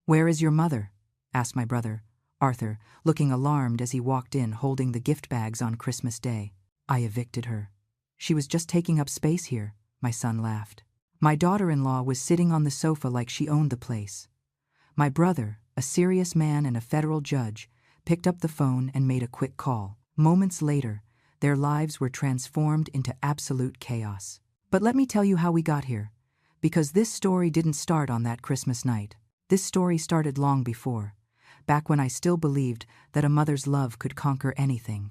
"Where is your mother?" asked my brother, Arthur, looking alarmed as he walked in holding the gift bags on Christmas Day. "I evicted her. She was just taking up space here," my son laughed. My daughter-in-law was sitting on the sofa like she owned the place. My brother, a serious man and a federal judge, picked up the phone and made a quick call. Moments later, their lives were transformed into absolute chaos. But let me tell you how we got here. Because this story didn't start on that Christmas night. This story started long before, back when I still believed that a mother's love could conquer anything,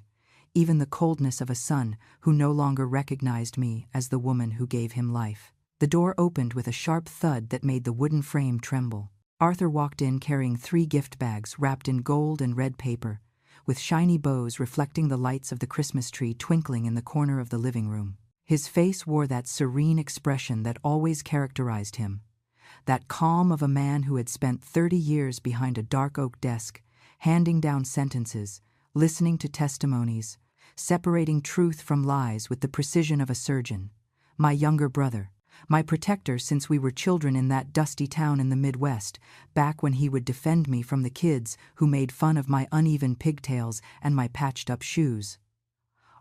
even the coldness of a son who no longer recognized me as the woman who gave him life. The door opened with a sharp thud that made the wooden frame tremble. Arthur walked in carrying 3 gift bags wrapped in gold and red paper, with shiny bows reflecting the lights of the Christmas tree twinkling in the corner of the living room. His face wore that serene expression that always characterized him, that calm of a man who had spent 30 years behind a dark oak desk, handing down sentences, listening to testimonies, separating truth from lies with the precision of a surgeon. My younger brother, my protector since we were children in that dusty town in the Midwest, back when he would defend me from the kids who made fun of my uneven pigtails and my patched-up shoes.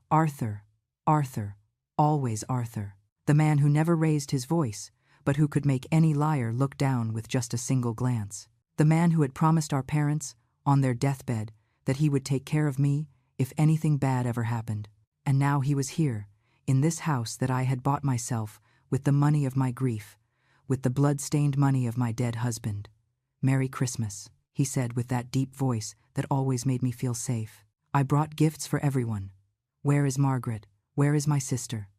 Arthur, Arthur, always Arthur, the man who never raised his voice, but who could make any liar look down with just a single glance. The man who had promised our parents, on their deathbed, that he would take care of me if anything bad ever happened. And now he was here, in this house that I had bought myself, with the money of my grief, with the blood-stained money of my dead husband. "Merry Christmas," he said with that deep voice that always made me feel safe. "I brought gifts for everyone. Where is Margaret? Where is my sister?"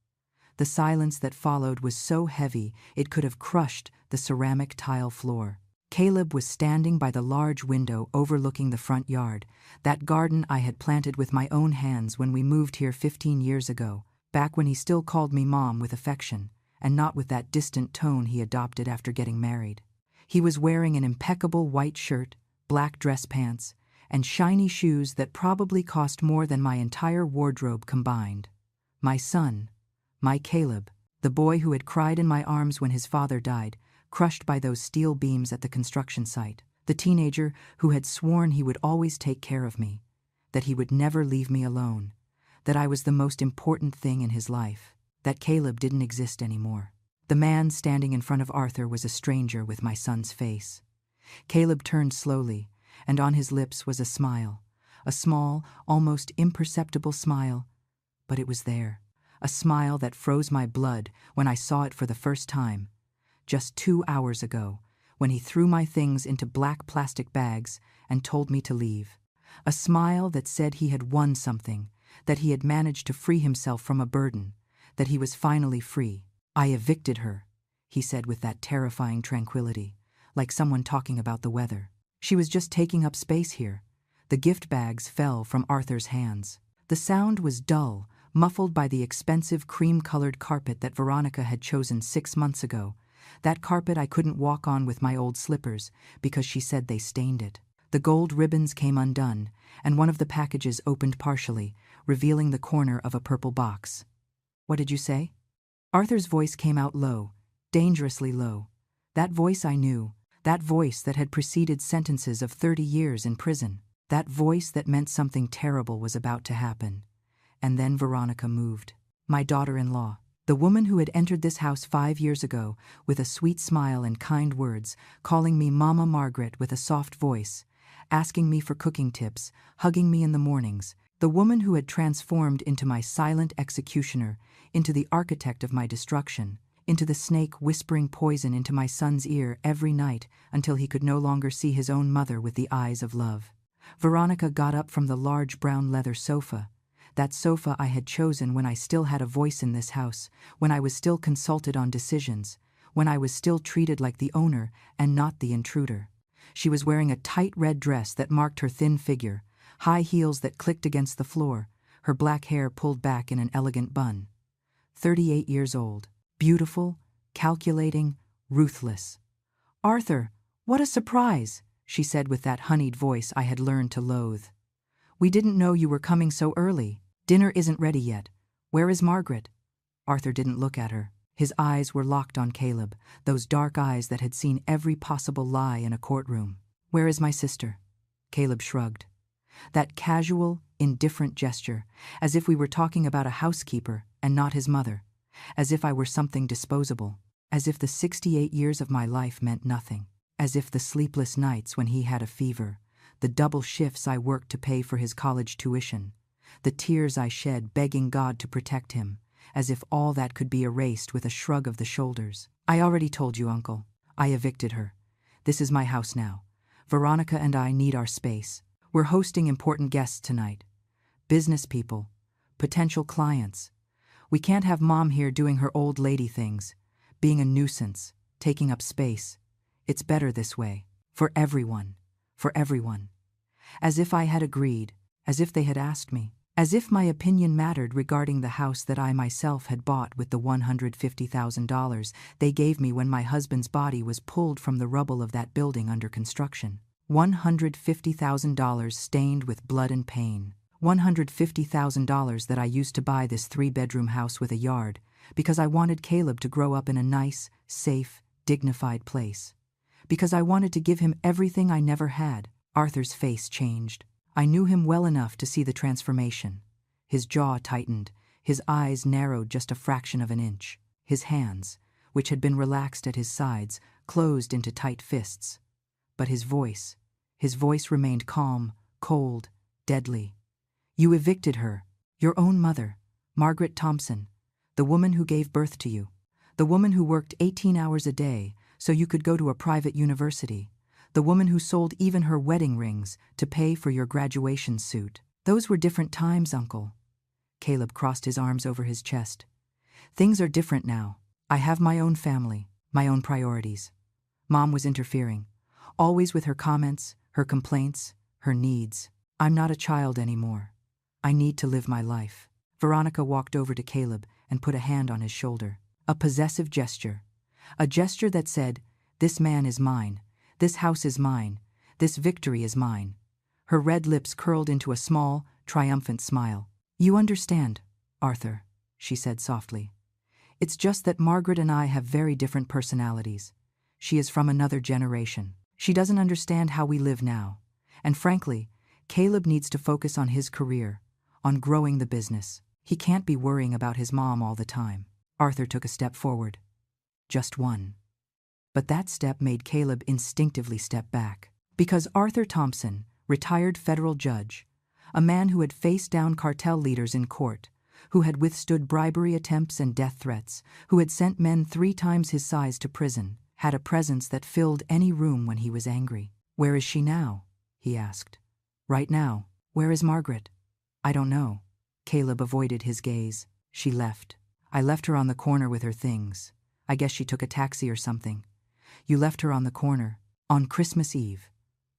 The silence that followed was so heavy it could have crushed the ceramic tile floor. Caleb was standing by the large window overlooking the front yard, that garden I had planted with my own hands when we moved here 15 years ago, back when he still called me Mom with affection, and not with that distant tone he adopted after getting married. He was wearing an impeccable white shirt, black dress pants, and shiny shoes that probably cost more than my entire wardrobe combined. My son, my Caleb, the boy who had cried in my arms when his father died, crushed by those steel beams at the construction site. The teenager who had sworn he would always take care of me, that he would never leave me alone, that I was the most important thing in his life, that Caleb didn't exist anymore. The man standing in front of Arthur was a stranger with my son's face. Caleb turned slowly, and on his lips was a smile, a small, almost imperceptible smile, but it was there. A smile that froze my blood when I saw it for the first time, just 2 hours ago, when he threw my things into black plastic bags and told me to leave. A smile that said he had won something, that he had managed to free himself from a burden, that he was finally free. "I evicted her," he said with that terrifying tranquility, like someone talking about the weather. "She was just taking up space here." The gift bags fell from Arthur's hands. The sound was dull, muffled by the expensive cream-colored carpet that Veronica had chosen 6 months ago, that carpet I couldn't walk on with my old slippers because she said they stained it. The gold ribbons came undone, and one of the packages opened partially, revealing the corner of a purple box. "What did you say?" Arthur's voice came out low, dangerously low. That voice I knew, that voice that had preceded sentences of 30 years in prison, that voice that meant something terrible was about to happen. And then Veronica moved. My daughter-in-law, the woman who had entered this house 5 years ago with a sweet smile and kind words, calling me Mama Margaret with a soft voice, asking me for cooking tips, hugging me in the mornings, the woman who had transformed into my silent executioner, into the architect of my destruction, into the snake whispering poison into my son's ear every night until he could no longer see his own mother with the eyes of love. Veronica got up from the large brown leather sofa, that sofa I had chosen when I still had a voice in this house, when I was still consulted on decisions, when I was still treated like the owner and not the intruder. She was wearing a tight red dress that marked her thin figure, high heels that clicked against the floor, her black hair pulled back in an elegant bun. 38 years old, beautiful, calculating, ruthless. "Arthur, what a surprise," she said with that honeyed voice I had learned to loathe. "We didn't know you were coming so early. Dinner isn't ready yet. Where is Margaret?" Arthur didn't look at her. His eyes were locked on Caleb, those dark eyes that had seen every possible lie in a courtroom. Where is my sister? Caleb shrugged. That casual, indifferent gesture, as if we were talking about a housekeeper and not his mother, as if I were something disposable, as if the 68 years of my life meant nothing, as if the sleepless nights when he had a fever, the double shifts I worked to pay for his college tuition, the tears I shed begging God to protect him, as if all that could be erased with a shrug of the shoulders. I already told you, Uncle. I evicted her. This is my house now. Veronica and I need our space. We're hosting important guests tonight. Business people. Potential clients. We can't have Mom here doing her old lady things, being a nuisance, taking up space. It's better this way. For everyone. For everyone. As if I had agreed, as if they had asked me, as if my opinion mattered regarding the house that I myself had bought with the $150,000 they gave me when my husband's body was pulled from the rubble of that building under construction. $150,000 stained with blood and pain. $150,000 that I used to buy this 3-bedroom house with a yard because I wanted Caleb to grow up in a nice, safe, dignified place. Because I wanted to give him everything I never had. Arthur's face changed. I knew him well enough to see the transformation. His jaw tightened, his eyes narrowed just a fraction of an inch. His hands, which had been relaxed at his sides, closed into tight fists. But his voice remained calm, cold, deadly. You evicted her, your own mother, Margaret Thompson, the woman who gave birth to you, the woman who worked 18 hours a day so you could go to a private university, the woman who sold even her wedding rings to pay for your graduation suit. Those were different times, Uncle. Caleb crossed his arms over his chest. Things are different now. I have my own family, my own priorities. Mom was interfering, always with her comments, her complaints, her needs. I'm not a child anymore. I need to live my life. Veronica walked over to Caleb and put a hand on his shoulder. A possessive gesture. A gesture that said, "This man is mine. This house is mine. This victory is mine." Her red lips curled into a small, triumphant smile. You understand, Arthur, she said softly. It's just that Margaret and I have very different personalities. She is from another generation. She doesn't understand how we live now. And frankly, Caleb needs to focus on his career, on growing the business. He can't be worrying about his mom all the time. Arthur took a step forward. Just one. But that step made Caleb instinctively step back. Because Arthur Thompson, retired federal judge, a man who had faced down cartel leaders in court, who had withstood bribery attempts and death threats, who had sent men 3 times his size to prison, had a presence that filled any room when he was angry. Where is she now? He asked. Right now. Where is Margaret? I don't know. Caleb avoided his gaze. She left. I left her on the corner with her things. I guess she took a taxi or something. You left her on the corner, on Christmas Eve,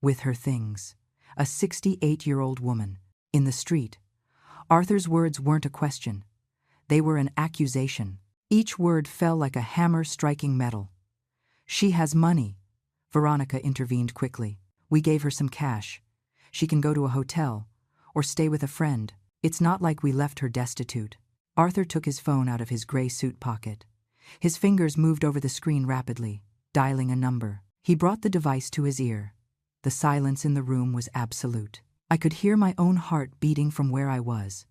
with her things. A 68-year-old woman, in the street. Arthur's words weren't a question. They were an accusation. Each word fell like a hammer striking metal. She has money. Veronica intervened quickly. We gave her some cash. She can go to a hotel, or stay with a friend. It's not like we left her destitute. Arthur took his phone out of his gray suit pocket. His fingers moved over the screen rapidly, dialing a number. He brought the device to his ear. The silence in the room was absolute. I could hear my own heart beating from where I was,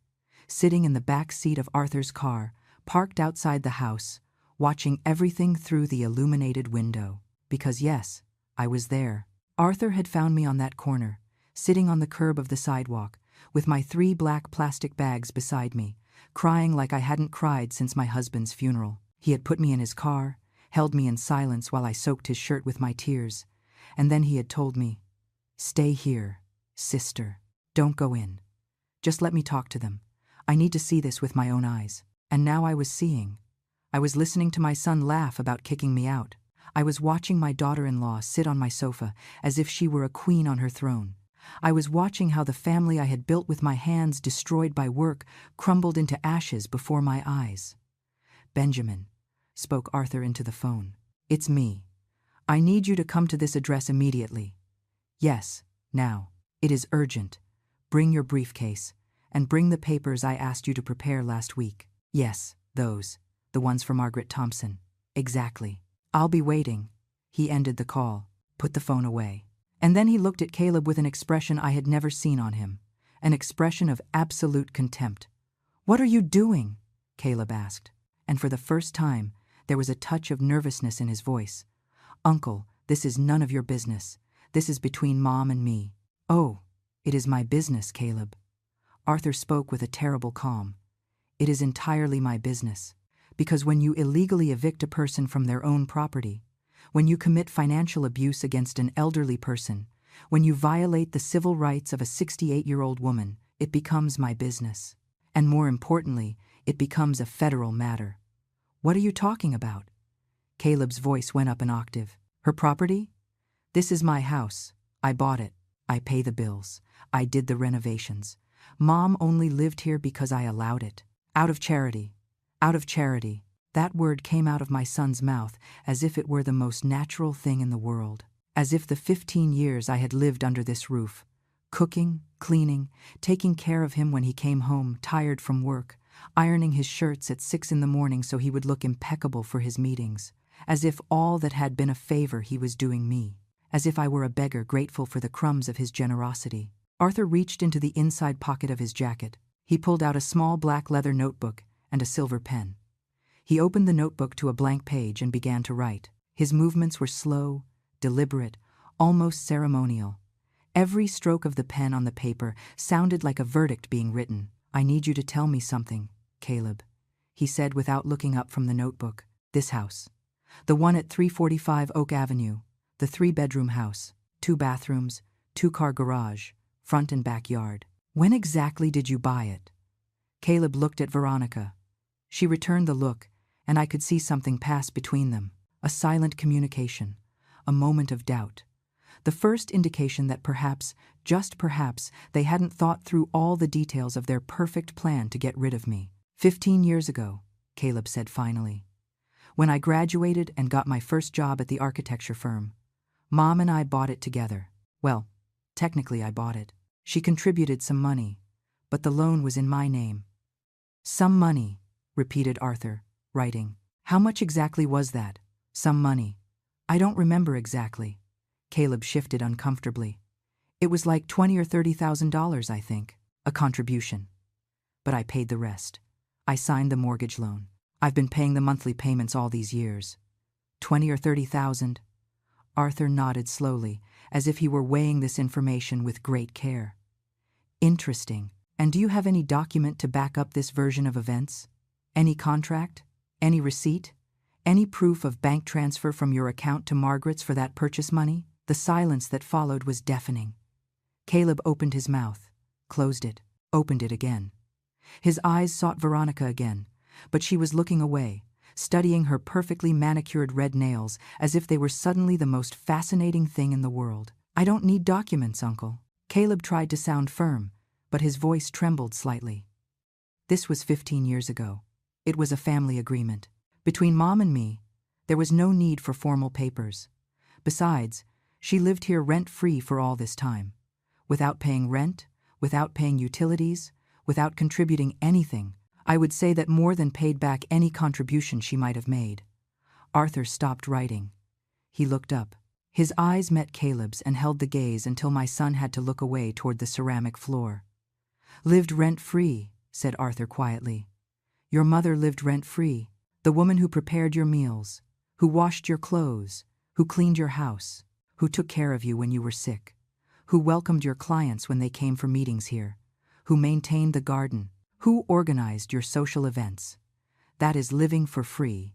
sitting in the back seat of Arthur's car, parked outside the house, watching everything through the illuminated window. Because yes, I was there. Arthur had found me on that corner, sitting on the curb of the sidewalk, with my 3 black plastic bags beside me, crying like I hadn't cried since my husband's funeral. He had put me in his car, held me in silence while I soaked his shirt with my tears, and then he had told me, "Stay here, sister. Don't go in. Just let me talk to them. I need to see this with my own eyes." And now I was seeing. I was listening to my son laugh about kicking me out. I was watching my daughter-in-law sit on my sofa as if she were a queen on her throne. I was watching how the family I had built with my hands destroyed by work crumbled into ashes before my eyes. "Benjamin," spoke Arthur into the phone. "It's me. I need you to come to this address immediately. Yes, now. It is urgent. Bring your briefcase, and bring the papers I asked you to prepare last week." Yes, those. The ones for Margaret Thompson. Exactly. "I'll be waiting." He ended the call, put the phone away. And then he looked at Caleb with an expression I had never seen on him, an expression of absolute contempt. "What are you doing?" Caleb asked, and for the first time, there was a touch of nervousness in his voice. "Uncle, this is none of your business. This is between Mom and me." "Oh, it is my business, Caleb." Arthur spoke with a terrible calm. "It is entirely my business. Because when you illegally evict a person from their own property, when you commit financial abuse against an elderly person, when you violate the civil rights of a 68-year-old woman, it becomes my business. And more importantly, it becomes a federal matter." "What are you talking about?" Caleb's voice went up an octave. "Her property? This is my house. I bought it. I pay the bills. I did the renovations. Mom only lived here because I allowed it. Out of charity. Out of charity." That word came out of my son's mouth as if it were the most natural thing in the world. As if the 15 years I had lived under this roof, cooking, cleaning, taking care of him when he came home, tired from work, ironing his shirts at 6 in the morning so he would look impeccable for his meetings, as if all that had been a favor he was doing me, as if I were a beggar grateful for the crumbs of his generosity. Arthur reached into the inside pocket of his jacket. He pulled out a small black leather notebook and a silver pen. He opened the notebook to a blank page and began to write. His movements were slow, deliberate, almost ceremonial. Every stroke of the pen on the paper sounded like a verdict being written. "I need you to tell me something, Caleb," he said without looking up from the notebook. "This house. The one at 345 Oak Avenue. The 3-bedroom house. 2 bathrooms, 2-car garage, front and backyard. When exactly did you buy it?" Caleb looked at Veronica. She returned the look, and I could see something pass between them. A silent communication. A moment of doubt. The first indication that perhaps, just perhaps, they hadn't thought through all the details of their perfect plan to get rid of me. 15 years ago, Caleb said finally. When I graduated and got my first job at the architecture firm, Mom and I bought it together. Well, technically I bought it. She contributed some money, but the loan was in my name. "Some money," repeated Arthur, writing. "How much exactly was that? Some money." "I don't remember exactly." Caleb shifted uncomfortably. "It was like $20,000 or $30,000, I think. A contribution. But I paid the rest. I signed the mortgage loan. I've been paying the monthly payments all these years. 20 or 30,000. Arthur nodded slowly, as if he were weighing this information with great care. "Interesting. And do you have any document to back up this version of events? Any contract? Any receipt? Any proof of bank transfer from your account to Margaret's for that purchase money?" The silence that followed was deafening. Caleb opened his mouth, closed it, opened it again. His eyes sought Veronica again, but she was looking away, studying her perfectly manicured red nails as if they were suddenly the most fascinating thing in the world. "I don't need documents, Uncle." Caleb tried to sound firm, but his voice trembled slightly. This was 15 years ago. It was a family agreement. Between Mom and me, there was no need for formal papers. Besides, she lived here rent-free for all this time, without paying rent, without paying utilities, without contributing anything. I would say that more than paid back any contribution she might have made. Arthur stopped writing. He looked up. His eyes met Caleb's and held the gaze until my son had to look away toward the ceramic floor. "Lived rent-free," said Arthur quietly. "Your mother lived rent-free. The woman who prepared your meals, who washed your clothes, who cleaned your house, who took care of you when you were sick, who welcomed your clients when they came for meetings here, who maintained the garden, who organized your social events. That is living for free,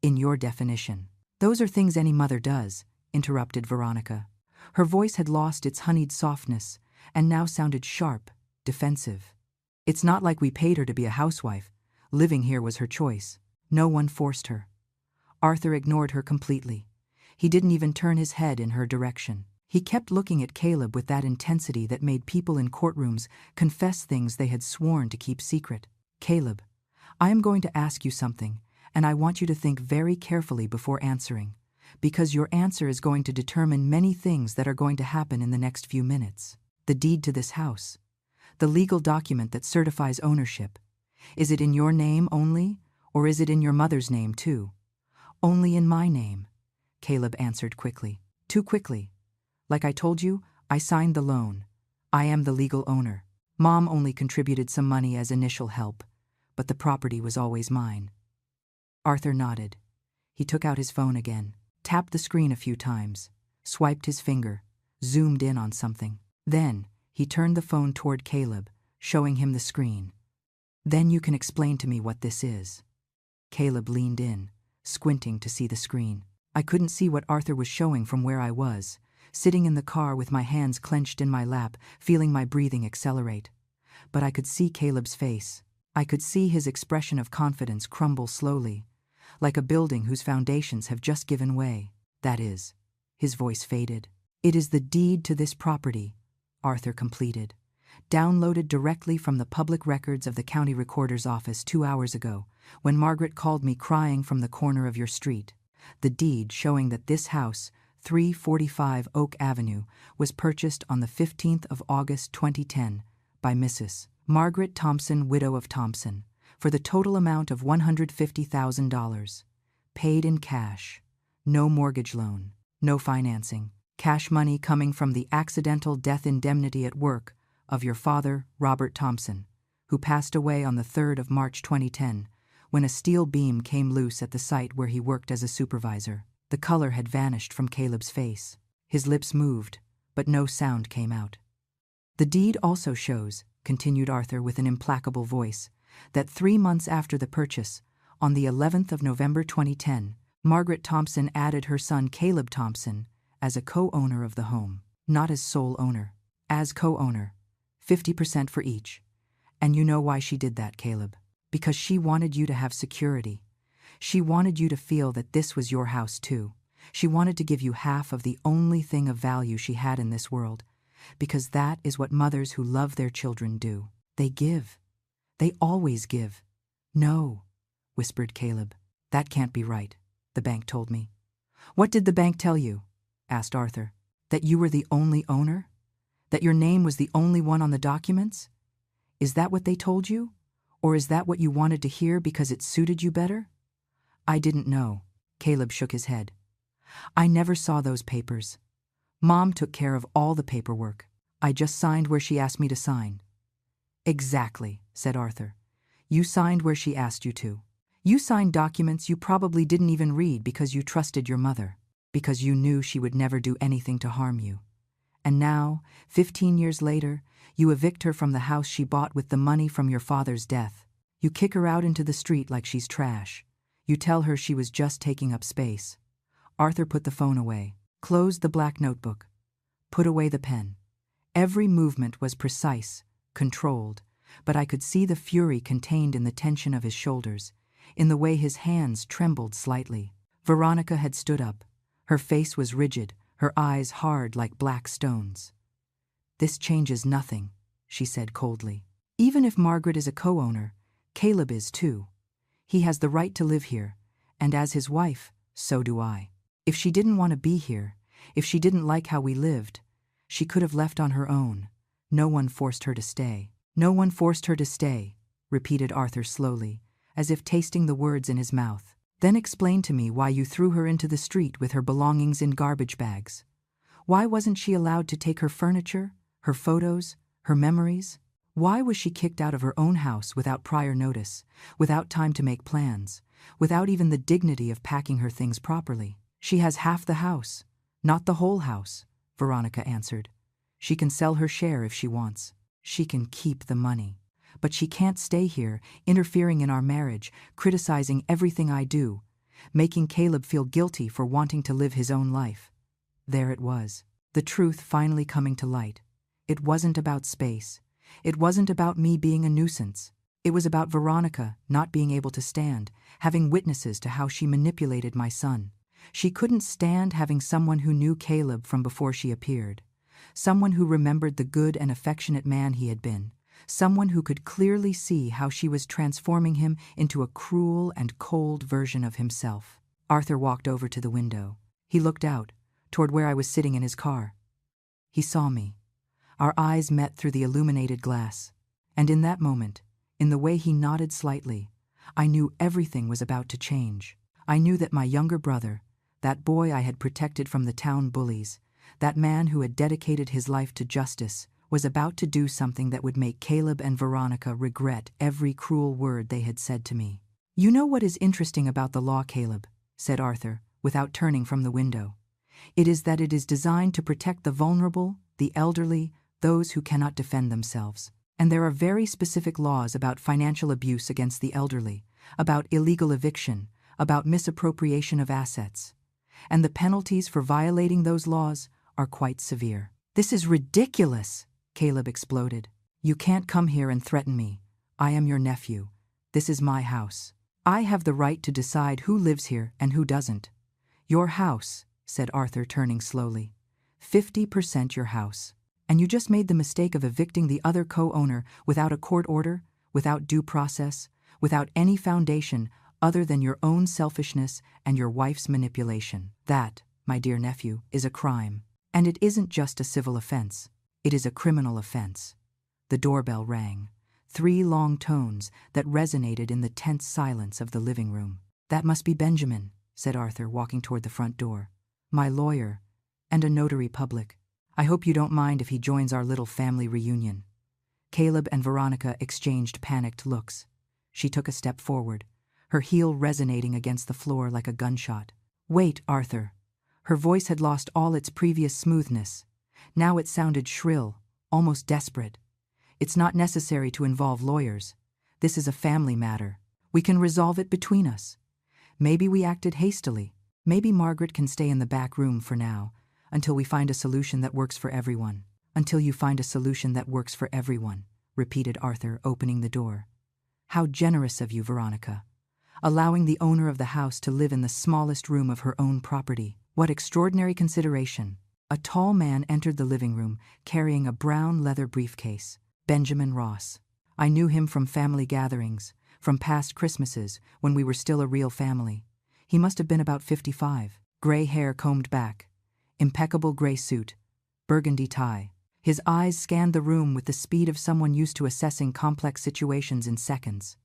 in your definition." "Those are things any mother does," interrupted Veronica. Her voice had lost its honeyed softness and now sounded sharp, defensive. "It's not like we paid her to be a housewife. Living here was her choice. No one forced her." Arthur ignored her completely. He didn't even turn his head in her direction. He kept looking at Caleb with that intensity that made people in courtrooms confess things they had sworn to keep secret. "Caleb, I am going to ask you something, and I want you to think very carefully before answering, because your answer is going to determine many things that are going to happen in the next few minutes. The deed to this house, the legal document that certifies ownership, is it in your name only, or is it in your mother's name too?" "Only in my name," Caleb answered quickly. Too quickly. Like I told you, I signed the loan. I am the legal owner. Mom only contributed some money as initial help, but the property was always mine." Arthur nodded. He took out his phone again, tapped the screen a few times, swiped his finger, zoomed in on something. Then, he turned the phone toward Caleb, showing him the screen. "Then you can explain to me what this is." Caleb leaned in, squinting to see the screen. I couldn't see what Arthur was showing from where I was, sitting in the car with my hands clenched in my lap, feeling my breathing accelerate. But I could see Caleb's face. I could see his expression of confidence crumble slowly, like a building whose foundations have just given way. "That is," his voice faded. "It is the deed to this property," Arthur completed, "downloaded directly from the public records of the county recorder's office 2 hours ago, when Margaret called me crying from the corner of your street. The deed showing that this house, 345 Oak Avenue, was purchased on the 15th of August 2010 by Mrs. Margaret Thompson, widow of Thompson, for the total amount of $150,000, paid in cash, no mortgage loan, no financing, cash money coming from the accidental death indemnity at work of your father, Robert Thompson, who passed away on the 3rd of March 2010, when a steel beam came loose at the site where he worked as a supervisor." The color had vanished from Caleb's face. His lips moved, but no sound came out. "The deed also shows," continued Arthur with an implacable voice, "that 3 months after the purchase, on the 11th of November 2010, Margaret Thompson added her son Caleb Thompson as a co-owner of the home, not as sole owner, as co-owner, 50% for each. And you know why she did that, Caleb? Because she wanted you to have security. She wanted you to feel that this was your house too. She wanted to give you half of the only thing of value she had in this world, because that is what mothers who love their children do. They give. They always give." "No," whispered Caleb. "That can't be right," the bank told me. "What did the bank tell you?" asked Arthur. "That you were the only owner? That your name was the only one on the documents? Is that what they told you? Or is that what you wanted to hear because it suited you better?" "I didn't know." Caleb shook his head. "I never saw those papers. Mom took care of all the paperwork. I just signed where she asked me to sign." "Exactly," said Arthur. "You signed where she asked you to. You signed documents you probably didn't even read because you trusted your mother, because you knew she would never do anything to harm you. And now, 15 years later, you evict her from the house she bought with the money from your father's death. You kick her out into the street like she's trash. You tell her she was just taking up space." Arthur put the phone away, closed the black notebook, put away the pen. Every movement was precise, controlled, but I could see the fury contained in the tension of his shoulders, in the way his hands trembled slightly. Veronica had stood up. Her face was rigid, her eyes hard like black stones. "This changes nothing," she said coldly. "Even if Margaret is a co-owner, Caleb is too. He has the right to live here, and as his wife, so do I. If she didn't want to be here, if she didn't like how we lived, she could have left on her own. No one forced her to stay." "No one forced her to stay," repeated Arthur slowly, as if tasting the words in his mouth. "Then explain to me why you threw her into the street with her belongings in garbage bags. Why wasn't she allowed to take her furniture, her photos, her memories? Why was she kicked out of her own house without prior notice, without time to make plans, without even the dignity of packing her things properly?" "She has half the house, not the whole house," Veronica answered. "She can sell her share if she wants. She can keep the money. But she can't stay here, interfering in our marriage, criticizing everything I do, making Caleb feel guilty for wanting to live his own life." There it was, the truth finally coming to light. It wasn't about space. It wasn't about me being a nuisance. It was about Veronica not being able to stand, having witnesses to how she manipulated my son. She couldn't stand having someone who knew Caleb from before she appeared, someone who remembered the good and affectionate man he had been, someone who could clearly see how she was transforming him into a cruel and cold version of himself. Arthur walked over to the window. He looked out, toward where I was sitting in his car. He saw me. Our eyes met through the illuminated glass, and in that moment, in the way he nodded slightly, I knew everything was about to change. I knew that my younger brother, that boy I had protected from the town bullies, That man who had dedicated his life to justice was about to do something that would make Caleb and Veronica regret every cruel word they had said to me. "You know what is interesting about the law, Caleb," said Arthur, without turning from the window. "It is that it is designed to protect the vulnerable, the elderly, those who cannot defend themselves. And there are very specific laws about financial abuse against the elderly, about illegal eviction, about misappropriation of assets. And the penalties for violating those laws are quite severe." "This is ridiculous," Caleb exploded. "You can't come here and threaten me. I am your nephew. This is my house. I have the right to decide who lives here and who doesn't." "Your house," said Arthur, turning slowly. 50% your house. And you just made the mistake of evicting the other co-owner without a court order, without due process, without any foundation other than your own selfishness and your wife's manipulation. That, my dear nephew, is a crime. And it isn't just a civil offense. It is a criminal offense." The doorbell rang. 3 long tones that resonated in the tense silence of the living room. "That must be Benjamin," said Arthur, walking toward the front door. "My lawyer, and a notary public. I hope you don't mind if he joins our little family reunion." Caleb and Veronica exchanged panicked looks. She took a step forward, her heel resonating against the floor like a gunshot. "Wait, Arthur." Her voice had lost all its previous smoothness. Now it sounded shrill, almost desperate. "It's not necessary to involve lawyers. This is a family matter. We can resolve it between us. Maybe we acted hastily. Maybe Margaret can stay in the back room for now, until we find a solution that works for everyone." "Until you find a solution that works for everyone," repeated Arthur, opening the door. "How generous of you, Veronica. Allowing the owner of the house to live in the smallest room of her own property. What extraordinary consideration." A tall man entered the living room, carrying a brown leather briefcase. Benjamin Ross. I knew him from family gatherings, from past Christmases, when we were still a real family. He must have been about 55. Gray hair combed back. Impeccable gray suit. Burgundy tie. His eyes scanned the room with the speed of someone used to assessing complex situations in seconds.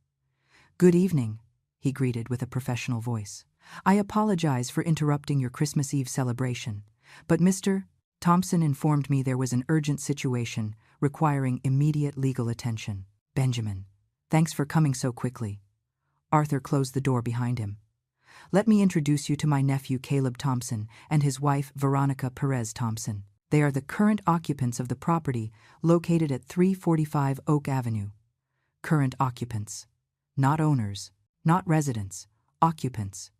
"Good evening," he greeted with a professional voice. "I apologize for interrupting your Christmas Eve celebration, but Mr. Thompson informed me there was an urgent situation requiring immediate legal attention." "Benjamin, thanks for coming so quickly." Arthur closed the door behind him. "Let me introduce you to my nephew Caleb Thompson and his wife Veronica Perez Thompson. They are the current occupants of the property located at 345 Oak Avenue. Current occupants. Not owners, not residents, occupants."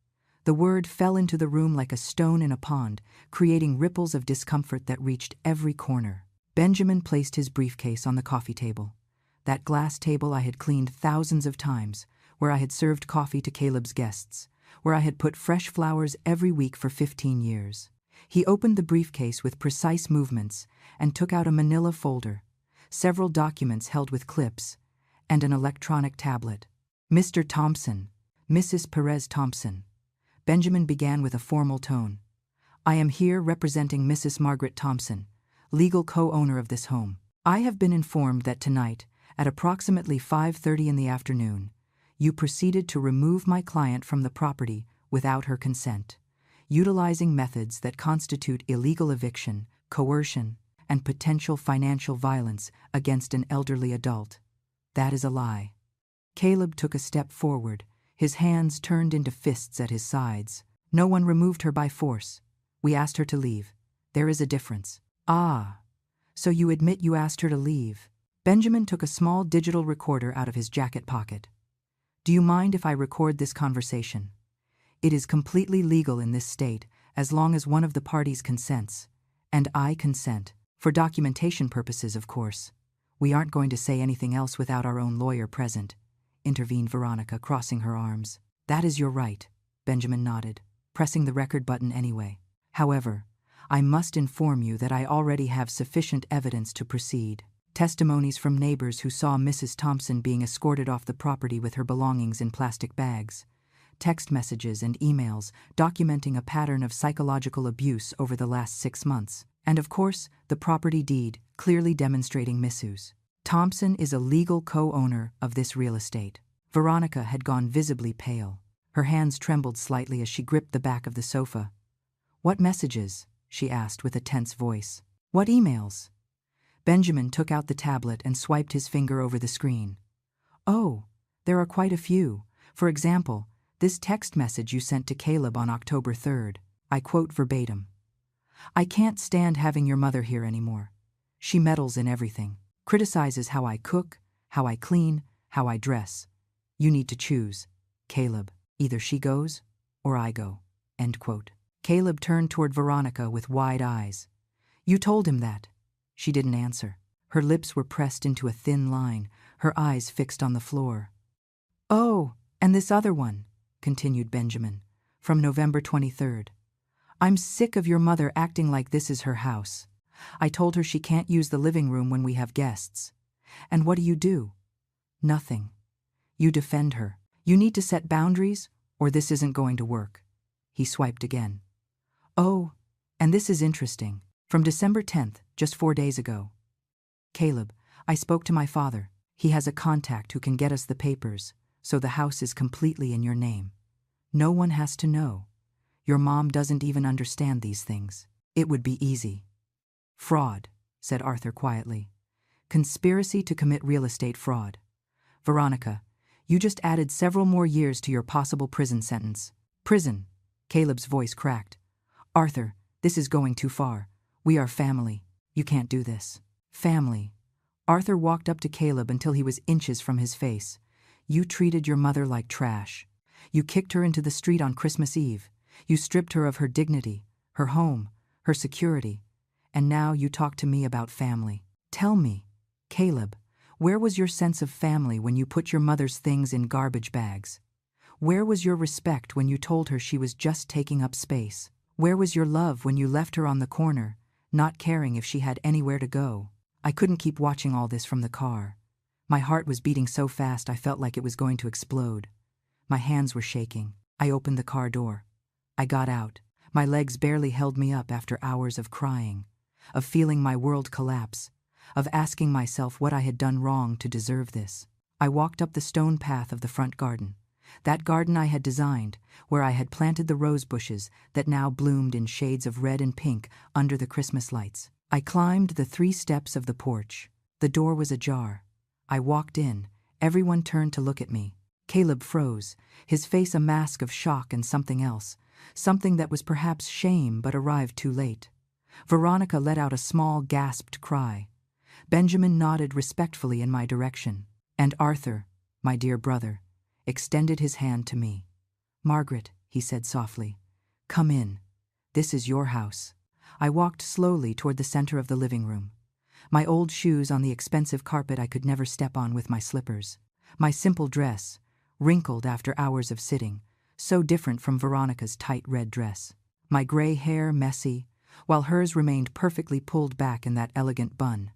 The word fell into the room like a stone in a pond, creating ripples of discomfort that reached every corner. Benjamin placed his briefcase on the coffee table. That glass table I had cleaned thousands of times, where I had served coffee to Caleb's guests, where I had put fresh flowers every week for 15 years. He opened the briefcase with precise movements and took out a manila folder, several documents held with clips, and an electronic tablet. "Mr. Thompson, Mrs. Perez Thompson." Benjamin began with a formal tone. "I am here representing Mrs. Margaret Thompson, legal co-owner of this home. I have been informed that tonight, at approximately 5:30 in the afternoon, you proceeded to remove my client from the property without her consent, utilizing methods that constitute illegal eviction, coercion, and potential financial violence against an elderly adult. That is a lie." Caleb took a step forward, his hands turned into fists at his sides. "No one removed her by force. We asked her to leave. There is a difference." "Ah, so you admit you asked her to leave." Benjamin took a small digital recorder out of his jacket pocket. "Do you mind if I record this conversation? It is completely legal in this state as long as one of the parties consents, and I consent. For documentation purposes, of course. We aren't going to say anything else without our own lawyer present," intervened Veronica, crossing her arms. "That is your right," Benjamin nodded, pressing the record button anyway. "However, I must inform you that I already have sufficient evidence to proceed. Testimonies from neighbors who saw Mrs. Thompson being escorted off the property with her belongings in plastic bags. Text messages and emails documenting a pattern of psychological abuse over the last 6 months. And of course, the property deed clearly demonstrating misuse. Thompson is a legal co-owner of this real estate." Veronica had gone visibly pale. Her hands trembled slightly as she gripped the back of the sofa. "What messages?" she asked with a tense voice. What emails? Benjamin took out the tablet and swiped his finger over the screen. Oh, there are quite a few. For example, this text message you sent to Caleb on October 3rd. I quote verbatim. I can't stand having your mother here anymore. She meddles in everything, criticizes how I cook, how I clean, how I dress. You need to choose, Caleb. Either she goes or I go. End quote. Caleb turned toward Veronica with wide eyes. You told him that. She didn't answer. Her lips were pressed into a thin line, her eyes fixed on the floor. Oh, and this other one, continued Benjamin, from November 23rd. I'm sick of your mother acting like this is her house. I told her she can't use the living room when we have guests. And what do? Nothing. You defend her. You need to set boundaries, or this isn't going to work. He swiped again. Oh, and this is interesting. From December 10th, just 4 days ago. Caleb, I spoke to my father. He has a contact who can get us the papers, so the house is completely in your name. No one has to know. Your mom doesn't even understand these things. It would be easy. Fraud, said Arthur quietly. Conspiracy to commit real estate fraud. Veronica, you just added several more years to your possible prison sentence. Prison, Caleb's voice cracked. Arthur, this is going too far. We are family. You can't do this. Family. Arthur walked up to Caleb until he was inches from his face. You treated your mother like trash. You kicked her into the street on Christmas Eve. You stripped her of her dignity, her home, her security. And now you talk to me about family. Tell me, Caleb, where was your sense of family when you put your mother's things in garbage bags? Where was your respect when you told her she was just taking up space? Where was your love when you left her on the corner, not caring if she had anywhere to go? I couldn't keep watching all this from the car. My heart was beating so fast I felt like it was going to explode. My hands were shaking. I opened the car door. I got out. My legs barely held me up after hours of crying, of feeling my world collapse, of asking myself what I had done wrong to deserve this. I walked up the stone path of the front garden, that garden I had designed, where I had planted the rose bushes that now bloomed in shades of red and pink under the Christmas lights. I climbed the 3 steps of the porch. The door was ajar. I walked in. Everyone turned to look at me. Caleb froze, his face a mask of shock and something else, something that was perhaps shame but arrived too late. Veronica let out a small, gasped cry. Benjamin nodded respectfully in my direction, and Arthur, my dear brother, extended his hand to me. Margaret, he said softly, come in. This is your house. I walked slowly toward the center of the living room. My old shoes on the expensive carpet I could never step on with my slippers. My simple dress, wrinkled after hours of sitting, so different from Veronica's tight red dress. My gray hair messy, while hers remained perfectly pulled back in that elegant bun.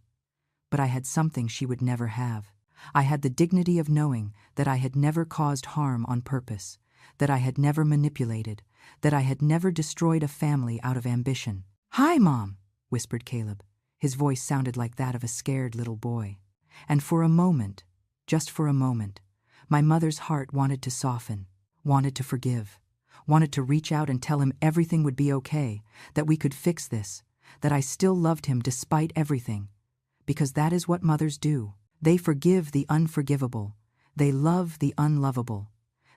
But I had something she would never have. I had the dignity of knowing that I had never caused harm on purpose, that I had never manipulated, that I had never destroyed a family out of ambition. Hi, Mom, whispered Caleb. His voice sounded like that of a scared little boy. And for a moment, just for a moment, my mother's heart wanted to soften, wanted to forgive, wanted to reach out and tell him everything would be okay, that we could fix this, that I still loved him despite everything. Because that is what mothers do. They forgive the unforgivable. They love the unlovable.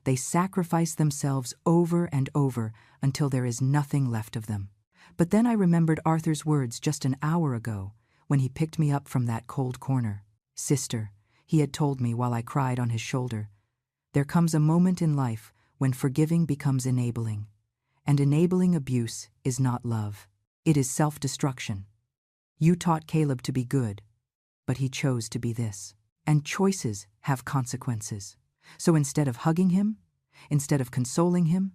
They sacrifice themselves over and over until there is nothing left of them. But then I remembered Arthur's words just an hour ago when he picked me up from that cold corner. Sister, he had told me while I cried on his shoulder, there comes a moment in life when forgiving becomes enabling. And enabling abuse is not love. It is self-destruction. You taught Caleb to be good, but he chose to be this. And choices have consequences. So instead of hugging him, instead of consoling him,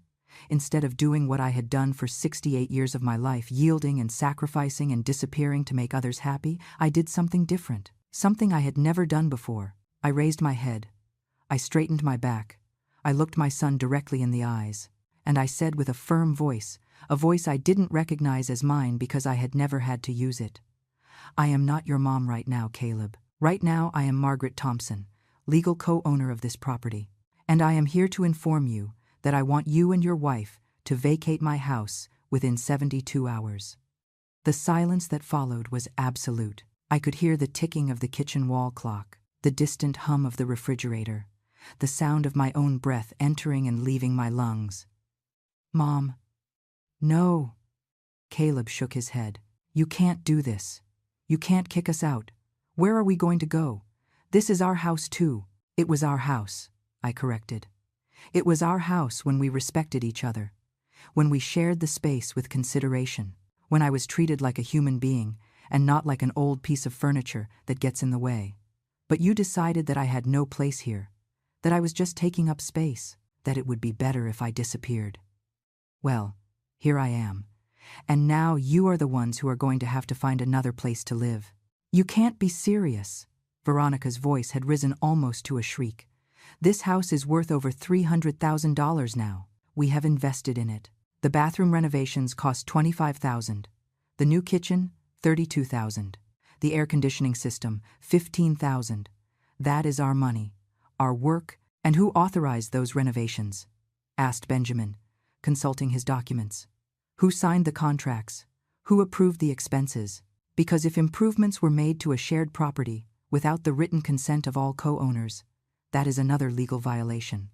instead of doing what I had done for 68 years of my life, yielding and sacrificing and disappearing to make others happy, I did something different, something I had never done before. I raised my head. I straightened my back. I looked my son directly in the eyes. And I said with a firm voice, a voice I didn't recognize as mine because I had never had to use it. I am not your mom right now, Caleb. Right now I am Margaret Thompson, legal co-owner of this property. And I am here to inform you that I want you and your wife to vacate my house within 72 hours. The silence that followed was absolute. I could hear the ticking of the kitchen wall clock, the distant hum of the refrigerator, the sound of my own breath entering and leaving my lungs. "Mom." "No." Caleb shook his head. "You can't do this. You can't kick us out. Where are we going to go? This is our house too." "It was our house," I corrected. "It was our house when we respected each other, when we shared the space with consideration, when I was treated like a human being and not like an old piece of furniture that gets in the way. But you decided that I had no place here, that I was just taking up space, that it would be better if I disappeared. Well, here I am. And now you are the ones who are going to have to find another place to live." "You can't be serious." Veronica's voice had risen almost to a shriek. "This house is worth over $300,000 now. We have invested in it. The bathroom renovations cost $25,000. The new kitchen, $32,000. The air conditioning system, $15,000. That is our money, our work." "And who authorized those renovations?" asked Benjamin, consulting his documents. "Who signed the contracts? Who approved the expenses? Because if improvements were made to a shared property without the written consent of all co-owners, that is another legal violation."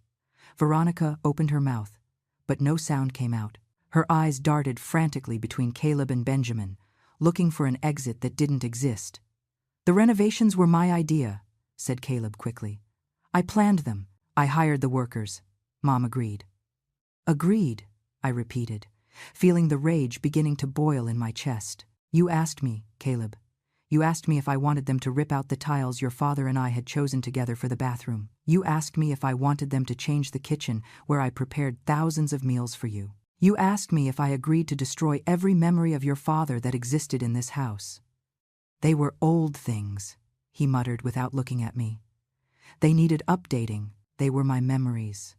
Veronica opened her mouth, but no sound came out. Her eyes darted frantically between Caleb and Benjamin, looking for an exit that didn't exist. "The renovations were my idea," said Caleb quickly. "I planned them. I hired the workers." Mom agreed. "Agreed," I repeated, feeling the rage beginning to boil in my chest. "You asked me, Caleb. You asked me if I wanted them to rip out the tiles your father and I had chosen together for the bathroom. You asked me if I wanted them to change the kitchen where I prepared thousands of meals for you. You asked me if I agreed to destroy every memory of your father that existed in this house." "They were old things," he muttered without looking at me. "They needed updating. They were my memories."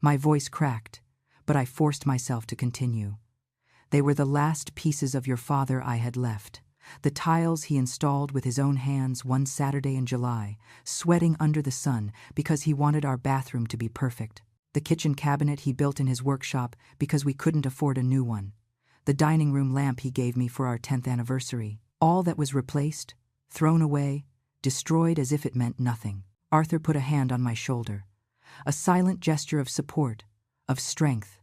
My voice cracked, but I forced myself to continue. "They were the last pieces of your father I had left. The tiles he installed with his own hands one Saturday in July, sweating under the sun because he wanted our bathroom to be perfect. The kitchen cabinet he built in his workshop because we couldn't afford a new one. The dining room lamp he gave me for our 10th anniversary. All that was replaced, thrown away, destroyed as if it meant nothing." Arthur put a hand on my shoulder, a silent gesture of support, of strength.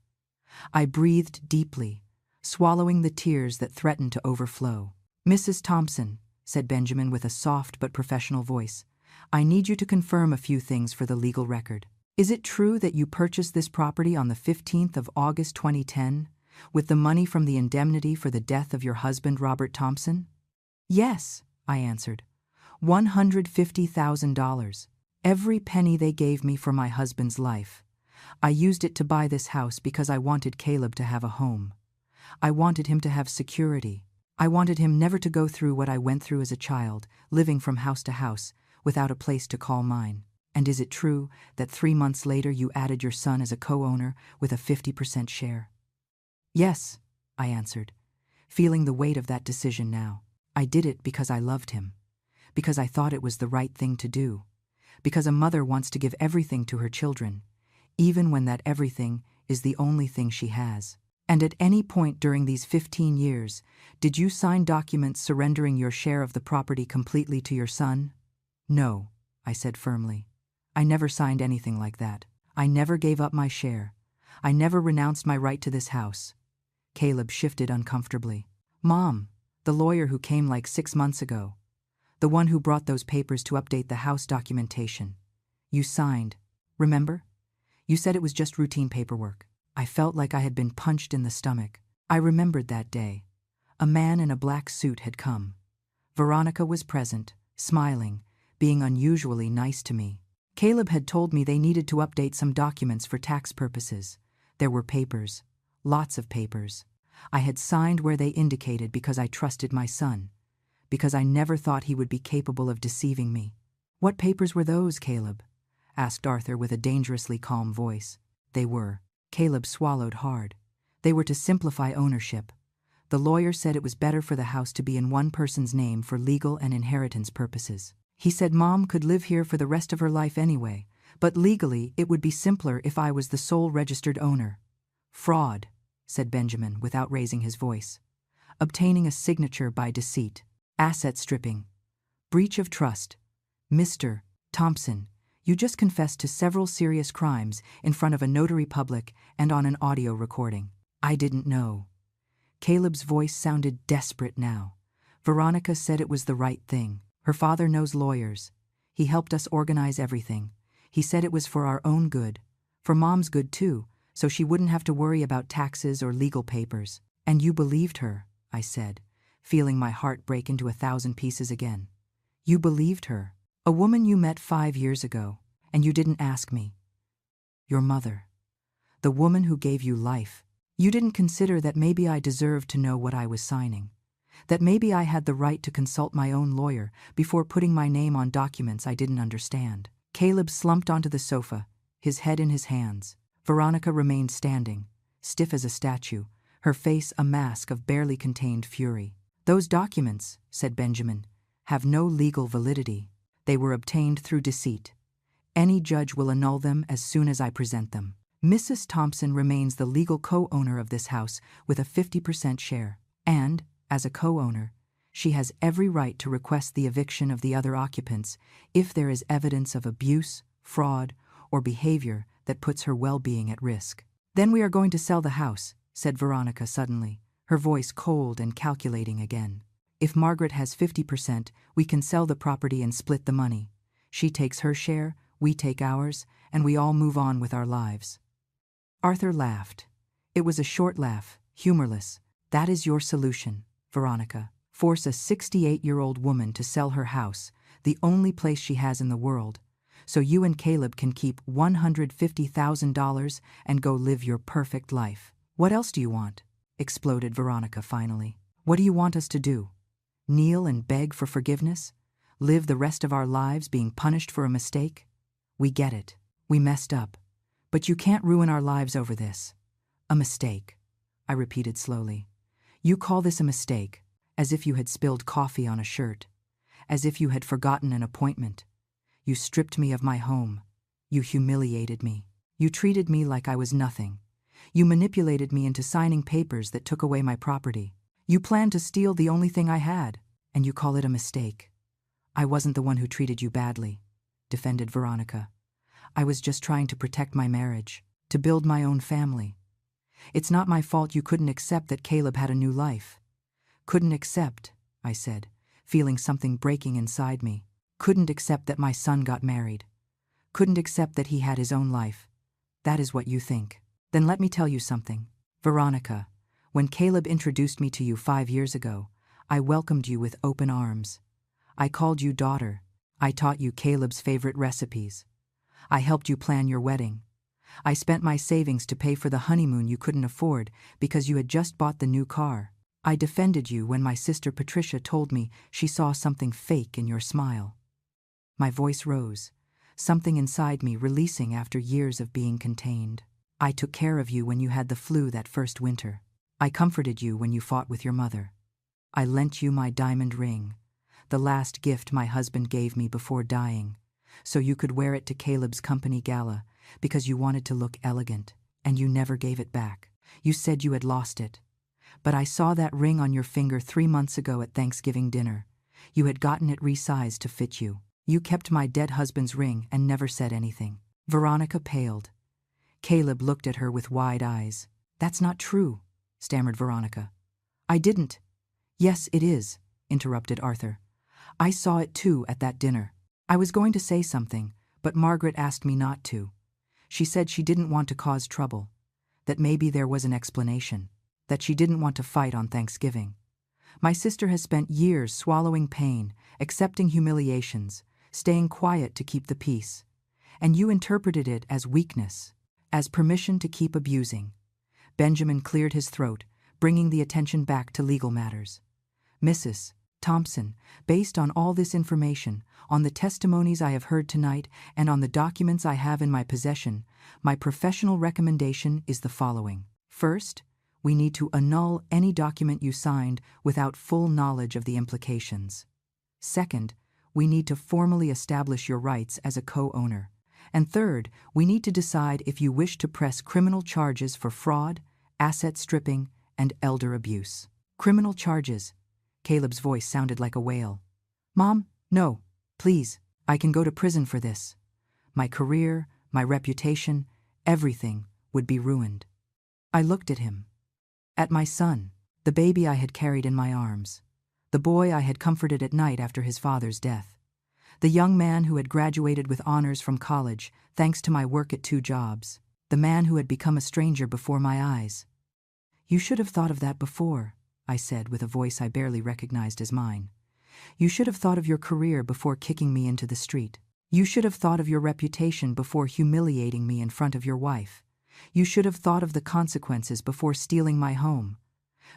I breathed deeply, swallowing the tears that threatened to overflow. "Mrs. Thompson," said Benjamin with a soft but professional voice, "I need you to confirm a few things for the legal record. Is it true that you purchased this property on the 15th of August 2010, with the money from the indemnity for the death of your husband, Robert Thompson?" "Yes," I answered. $150,000. Every penny they gave me for my husband's life. I used it to buy this house because I wanted Caleb to have a home. I wanted him to have security. I wanted him never to go through what I went through as a child, living from house to house, without a place to call mine. And is it true that 3 months later you added your son as a co-owner with a 50% share?" "Yes," I answered, feeling the weight of that decision now. I did it because I loved him, because I thought it was the right thing to do, because a mother wants to give everything to her children, even when that everything is the only thing she has. "And at any point during these 15 years, did you sign documents surrendering your share of the property completely to your son?" "No," I said firmly. "I never signed anything like that. I never gave up my share. I never renounced my right to this house." Caleb shifted uncomfortably. "Mom, the lawyer who came like 6 months ago, the one who brought those papers to update the house documentation. You signed, remember? You said it was just routine paperwork." I felt like I had been punched in the stomach. I remembered that day. A man in a black suit had come. Veronica was present, smiling, being unusually nice to me. Caleb had told me they needed to update some documents for tax purposes. There were papers, lots of papers. I had signed where they indicated because I trusted my son, because I never thought he would be capable of deceiving me. "What papers were those, Caleb?" asked Arthur with a dangerously calm voice. "They were." Caleb swallowed hard. "They were to simplify ownership. The lawyer said it was better for the house to be in one person's name for legal and inheritance purposes. He said Mom could live here for the rest of her life anyway, but legally it would be simpler if I was the sole registered owner." "Fraud," said Benjamin without raising his voice. obtaining a signature by deceit, asset stripping, breach of trust. Mr. Thompson, you just confessed to several serious crimes in front of a notary public and on an audio recording. I didn't know. Caleb's voice sounded desperate now. Veronica said it was the right thing. Her father knows lawyers. He helped us organize everything. He said it was for our own good, for Mom's good too, so she wouldn't have to worry about taxes or legal papers. And you believed her, I said, feeling my heart break into 1,000 pieces again. You believed her. A woman you met 5 years ago, and you didn't ask me. Your mother. The woman who gave you life. You didn't consider that maybe I deserved to know what I was signing. That maybe I had the right to consult my own lawyer before putting my name on documents I didn't understand. Caleb slumped onto the sofa, his head in his hands. Veronica remained standing, stiff as a statue, her face a mask of barely contained fury. Those documents, said Benjamin, have no legal validity. They were obtained through deceit. Any judge will annul them as soon as I present them. Mrs. Thompson remains the legal co-owner of this house with a 50% share. And, as a co-owner, she has every right to request the eviction of the other occupants if there is evidence of abuse, fraud, or behavior that puts her well-being at risk. Then we are going to sell the house, said Veronica suddenly, her voice cold and calculating again. If Margaret has 50%, we can sell the property and split the money. She takes her share, we take ours, and we all move on with our lives. Arthur laughed. It was a short laugh, humorless. That is your solution, Veronica. Force a 68-year-old woman to sell her house, the only place she has in the world, so you and Caleb can keep $150,000 and go live your perfect life. What else do you want? Exploded Veronica finally. What do you want us to do? Kneel and beg for forgiveness? Live the rest of our lives being punished for a mistake? We get it. We messed up. But you can't ruin our lives over this. A mistake, I repeated slowly. You call this a mistake, as if you had spilled coffee on a shirt, as if you had forgotten an appointment. You stripped me of my home. You humiliated me. You treated me like I was nothing. You manipulated me into signing papers that took away my property. You planned to steal the only thing I had, and you call it a mistake. I wasn't the one who treated you badly, defended Veronica. I was just trying to protect my marriage, to build my own family. It's not my fault you couldn't accept that Caleb had a new life. Couldn't accept, I said, feeling something breaking inside me. Couldn't accept that my son got married. Couldn't accept that he had his own life. That is what you think. Then let me tell you something. Veronica, when Caleb introduced me to you 5 years ago, I welcomed you with open arms. I called you daughter. I taught you Caleb's favorite recipes. I helped you plan your wedding. I spent my savings to pay for the honeymoon you couldn't afford because you had just bought the new car. I defended you when my sister Patricia told me she saw something fake in your smile. My voice rose, something inside me releasing after years of being contained. I took care of you when you had the flu that first winter. I comforted you when you fought with your mother. I lent you my diamond ring, the last gift my husband gave me before dying, so you could wear it to Caleb's company gala because you wanted to look elegant, and you never gave it back. You said you had lost it. But I saw that ring on your finger 3 months ago at Thanksgiving dinner. You had gotten it resized to fit you. You kept my dead husband's ring and never said anything. Veronica paled. Caleb looked at her with wide eyes. That's not true, stammered Veronica. I didn't. Yes, it is, interrupted Arthur. I saw it too at that dinner. I was going to say something, but Margaret asked me not to. She said she didn't want to cause trouble, that maybe there was an explanation, that she didn't want to fight on Thanksgiving. My sister has spent years swallowing pain, accepting humiliations, staying quiet to keep the peace. And you interpreted it as weakness, as permission to keep abusing. Benjamin cleared his throat, bringing the attention back to legal matters. Mrs. Thompson, based on all this information, on the testimonies I have heard tonight, and on the documents I have in my possession, my professional recommendation is the following. First, we need to annul any document you signed without full knowledge of the implications. Second, we need to formally establish your rights as a co-owner. And third, we need to decide if you wish to press criminal charges for fraud, asset stripping, and elder abuse. Criminal charges. Caleb's voice sounded like a wail. Mom, no, please, I can go to prison for this. My career, my reputation, everything would be ruined. I looked at him. At my son, the baby I had carried in my arms, the boy I had comforted at night after his father's death, the young man who had graduated with honors from college thanks to my work at 2 jobs, the man who had become a stranger before my eyes. You should have thought of that before, I said with a voice I barely recognized as mine. You should have thought of your career before kicking me into the street. You should have thought of your reputation before humiliating me in front of your wife. You should have thought of the consequences before stealing my home.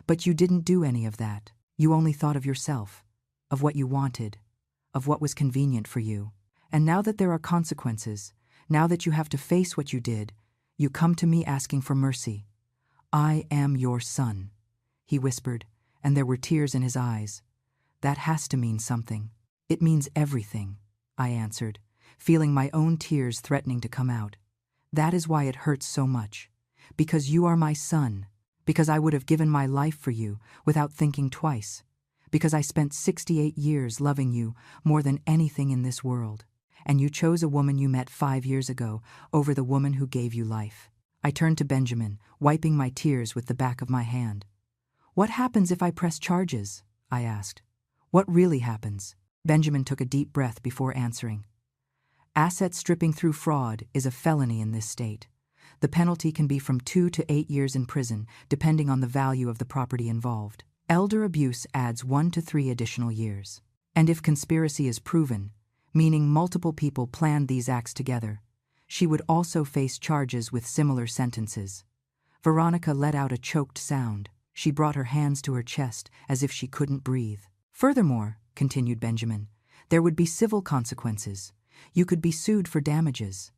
But you didn't do any of that. You only thought of yourself, of what you wanted, of what was convenient for you. And now that there are consequences, now that you have to face what you did, you come to me asking for mercy. I am your son, he whispered, and there were tears in his eyes. That has to mean something. It means everything, I answered, feeling my own tears threatening to come out. That is why it hurts so much. Because you are my son. Because I would have given my life for you without thinking twice. Because I spent 68 years loving you more than anything in this world. And you chose a woman you met 5 years ago over the woman who gave you life. I turned to Benjamin, wiping my tears with the back of my hand. What happens if I press charges? I asked. What really happens? Benjamin took a deep breath before answering. Asset stripping through fraud is a felony in this state. The penalty can be from 2 to 8 years in prison, depending on the value of the property involved. Elder abuse adds 1 to 3 additional years. And if conspiracy is proven, meaning multiple people planned these acts together, she would also face charges with similar sentences. Veronica let out a choked sound. She brought her hands to her chest as if she couldn't breathe. Furthermore, continued Benjamin, there would be civil consequences. You could be sued for damages.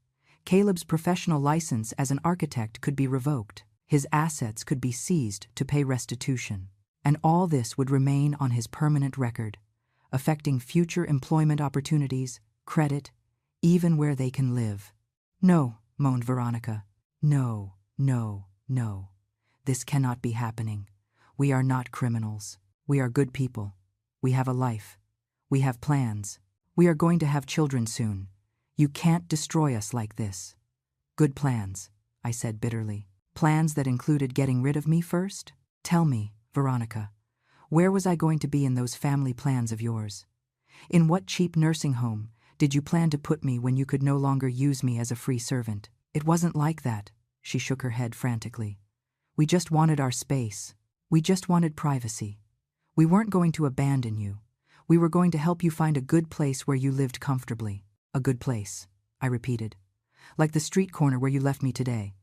Caleb's professional license as an architect could be revoked. His assets could be seized to pay restitution. And all this would remain on his permanent record, affecting future employment opportunities, credit, even where they can live. No, moaned Veronica. No, no, no. This cannot be happening. We are not criminals. We are good people. We have a life. We have plans. We are going to have children soon. You can't destroy us like this. Good plans, I said bitterly. Plans that included getting rid of me first? Tell me, Veronica, where was I going to be in those family plans of yours? In what cheap nursing home did you plan to put me when you could no longer use me as a free servant? It wasn't like that, she shook her head frantically. We just wanted our space. We just wanted privacy. We weren't going to abandon you. We were going to help you find a good place where you lived comfortably. A good place, I repeated. Like the street corner where you left me today.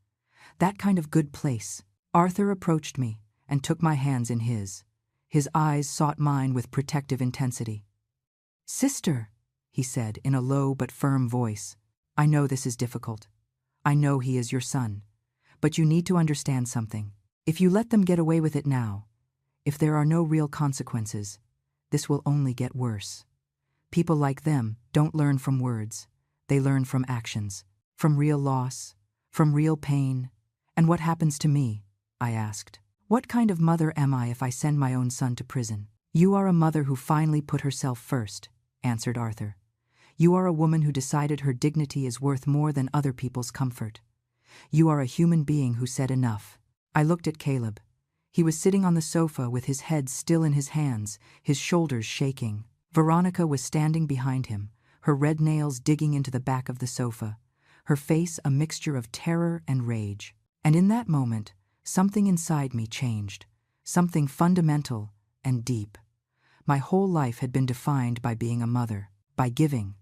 That kind of good place. Arthur approached me and took my hands in his. His eyes sought mine with protective intensity. Sister, he said in a low but firm voice, I know this is difficult. I know he is your son. But you need to understand something. If you let them get away with it now, if there are no real consequences, this will only get worse. People like them don't learn from words. They learn from actions, from real loss, from real pain. And what happens to me? I asked. What kind of mother am I if I send my own son to prison? You are a mother who finally put herself first, answered Arthur. You are a woman who decided her dignity is worth more than other people's comfort. You are a human being who said enough. I looked at Caleb. He was sitting on the sofa with his head still in his hands, his shoulders shaking. Veronica was standing behind him, her red nails digging into the back of the sofa, her face a mixture of terror and rage. And in that moment, something inside me changed, something fundamental and deep. My whole life had been defined by being a mother, by giving,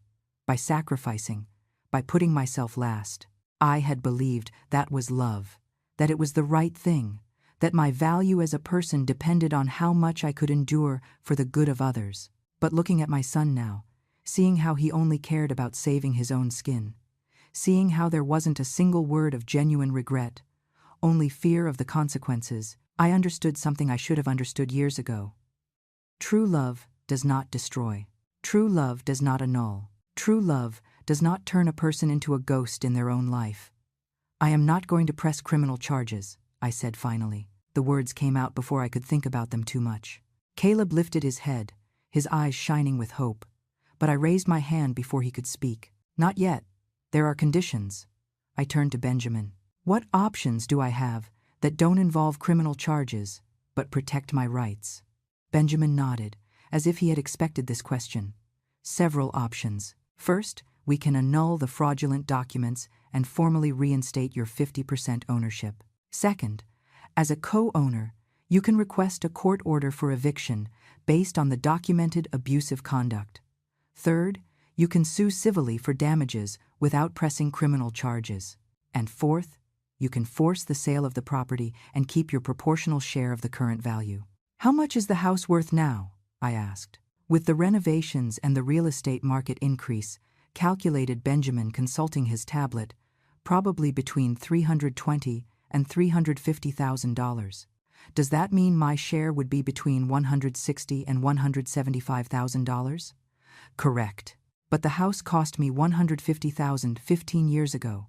by sacrificing, by putting myself last. I had believed that was love, that it was the right thing, that my value as a person depended on how much I could endure for the good of others. But looking at my son now, seeing how he only cared about saving his own skin, seeing how there wasn't a single word of genuine regret, only fear of the consequences, I understood something I should have understood years ago. True love does not destroy. True love does not annul. True love does not turn a person into a ghost in their own life. I am not going to press criminal charges, I said finally. The words came out before I could think about them too much. Caleb lifted his head, his eyes shining with hope, but I raised my hand before he could speak. Not yet. There are conditions. I turned to Benjamin. What options do I have that don't involve criminal charges, but protect my rights? Benjamin nodded, as if he had expected this question. Several options. First, we can annul the fraudulent documents and formally reinstate your 50% ownership. Second, as a co-owner, you can request a court order for eviction based on the documented abusive conduct. Third, you can sue civilly for damages without pressing criminal charges. And fourth, you can force the sale of the property and keep your proportional share of the current value. How much is the house worth now? I asked. With the renovations and the real estate market increase, calculated Benjamin, consulting his tablet, probably between $320,000 and $350,000. Does that mean my share would be between $160,000 and $175,000? Correct. But the house cost me $150,000 15 years ago.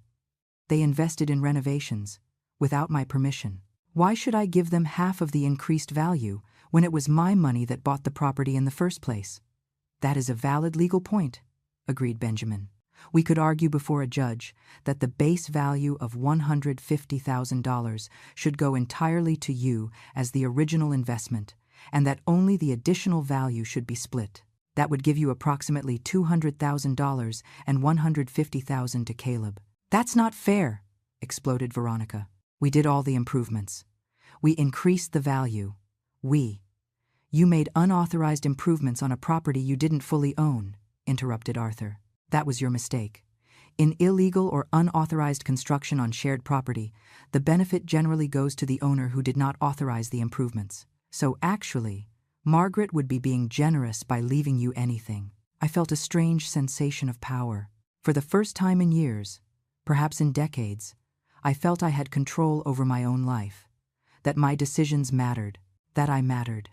They invested in renovations, without my permission. Why should I give them half of the increased value when it was my money that bought the property in the first place? That is a valid legal point, agreed Benjamin. We could argue before a judge that the base value of $150,000 should go entirely to you as the original investment, and that only the additional value should be split. That would give you approximately $200,000 and $150,000 to Caleb. That's not fair, exploded Veronica. We did all the improvements. We increased the value. You made unauthorized improvements on a property you didn't fully own, interrupted Arthur. That was your mistake. In illegal or unauthorized construction on shared property, the benefit generally goes to the owner who did not authorize the improvements. So actually, Margaret would be being generous by leaving you anything. I felt a strange sensation of power. For the first time in years, perhaps in decades, I felt I had control over my own life, that my decisions mattered, that I mattered.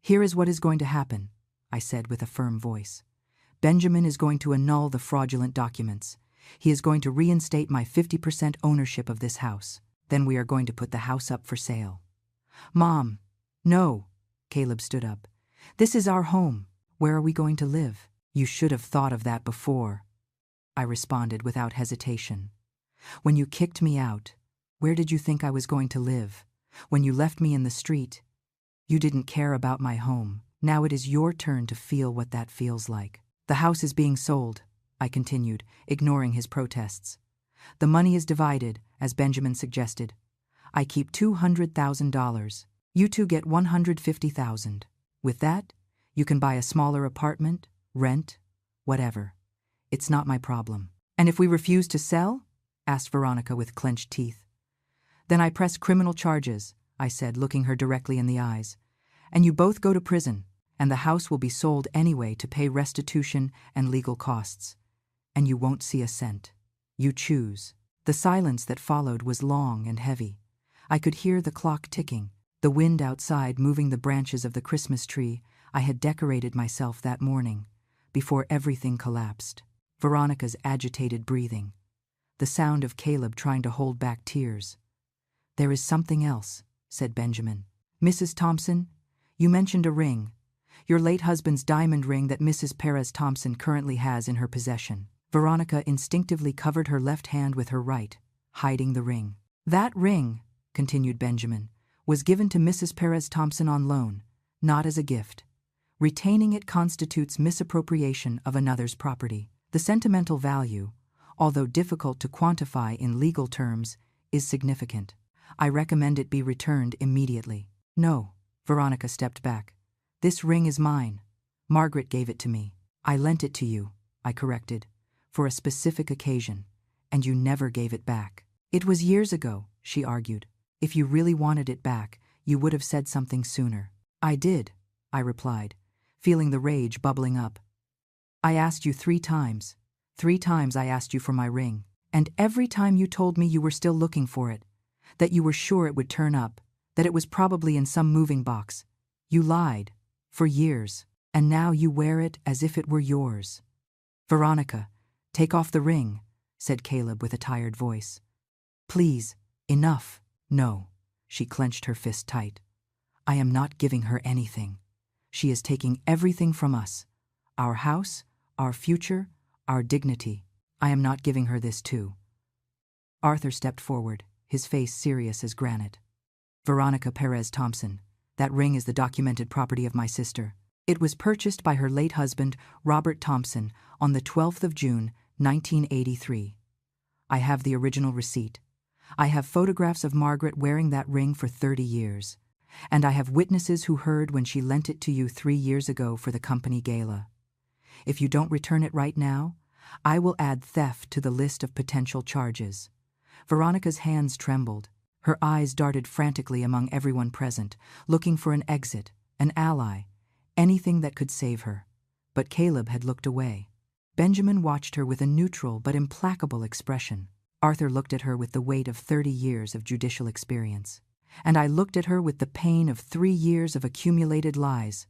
Here is what is going to happen, I said with a firm voice. Benjamin is going to annul the fraudulent documents. He is going to reinstate my 50% ownership of this house. Then we are going to put the house up for sale. Mom, no, Caleb stood up. This is our home. Where are we going to live? You should have thought of that before, I responded without hesitation. When you kicked me out, where did you think I was going to live? When you left me in the street, you didn't care about my home. Now it is your turn to feel what that feels like. The house is being sold, I continued, ignoring his protests. The money is divided, as Benjamin suggested. I keep $200,000. You two get $150,000. With that, you can buy a smaller apartment, rent, whatever. It's not my problem. And if we refuse to sell? Asked Veronica with clenched teeth. Then I press criminal charges, I said, looking her directly in the eyes. And you both go to prison, and the house will be sold anyway to pay restitution and legal costs. And you won't see a cent. You choose. The silence that followed was long and heavy. I could hear the clock ticking, the wind outside moving the branches of the Christmas tree I had decorated myself that morning, before everything collapsed. Veronica's agitated breathing, the sound of Caleb trying to hold back tears. There is something else, said Benjamin. Mrs. Thompson, you mentioned a ring. Your late husband's diamond ring that Mrs. Perez Thompson currently has in her possession. Veronica instinctively covered her left hand with her right, hiding the ring. That ring, continued Benjamin, was given to Mrs. Perez Thompson on loan, not as a gift. Retaining it constitutes misappropriation of another's property. The sentimental value, although difficult to quantify in legal terms, is significant. I recommend it be returned immediately. No, Veronica stepped back. This ring is mine. Margaret gave it to me. I lent it to you, I corrected, for a specific occasion, and you never gave it back. It was years ago, she argued. If you really wanted it back, you would have said something sooner. I did, I replied, feeling the rage bubbling up. I asked you 3 times. 3 times I asked you for my ring, and every time you told me you were still looking for it, that you were sure it would turn up, that it was probably in some moving box. You lied, for years, and now you wear it as if it were yours. Veronica, take off the ring, said Caleb with a tired voice. Please, enough. No, She clenched her fist tight. I am not giving her anything. She is taking everything from us. Our house, our future, our dignity. I am not giving her this too. Arthur stepped forward, his face serious as granite. Veronica Perez Thompson. That ring is the documented property of my sister. It was purchased by her late husband, Robert Thompson, on the 12th of June, 1983. I have the original receipt. I have photographs of Margaret wearing that ring for 30 years. And I have witnesses who heard when she lent it to you 3 years ago for the company gala. If you don't return it right now, I will add theft to the list of potential charges. Veronica's hands trembled. Her eyes darted frantically among everyone present, looking for an exit, an ally, anything that could save her. But Caleb had looked away. Benjamin watched her with a neutral but implacable expression. Arthur looked at her with the weight of 30 years of judicial experience. And I looked at her with the pain of 3 years of accumulated lies.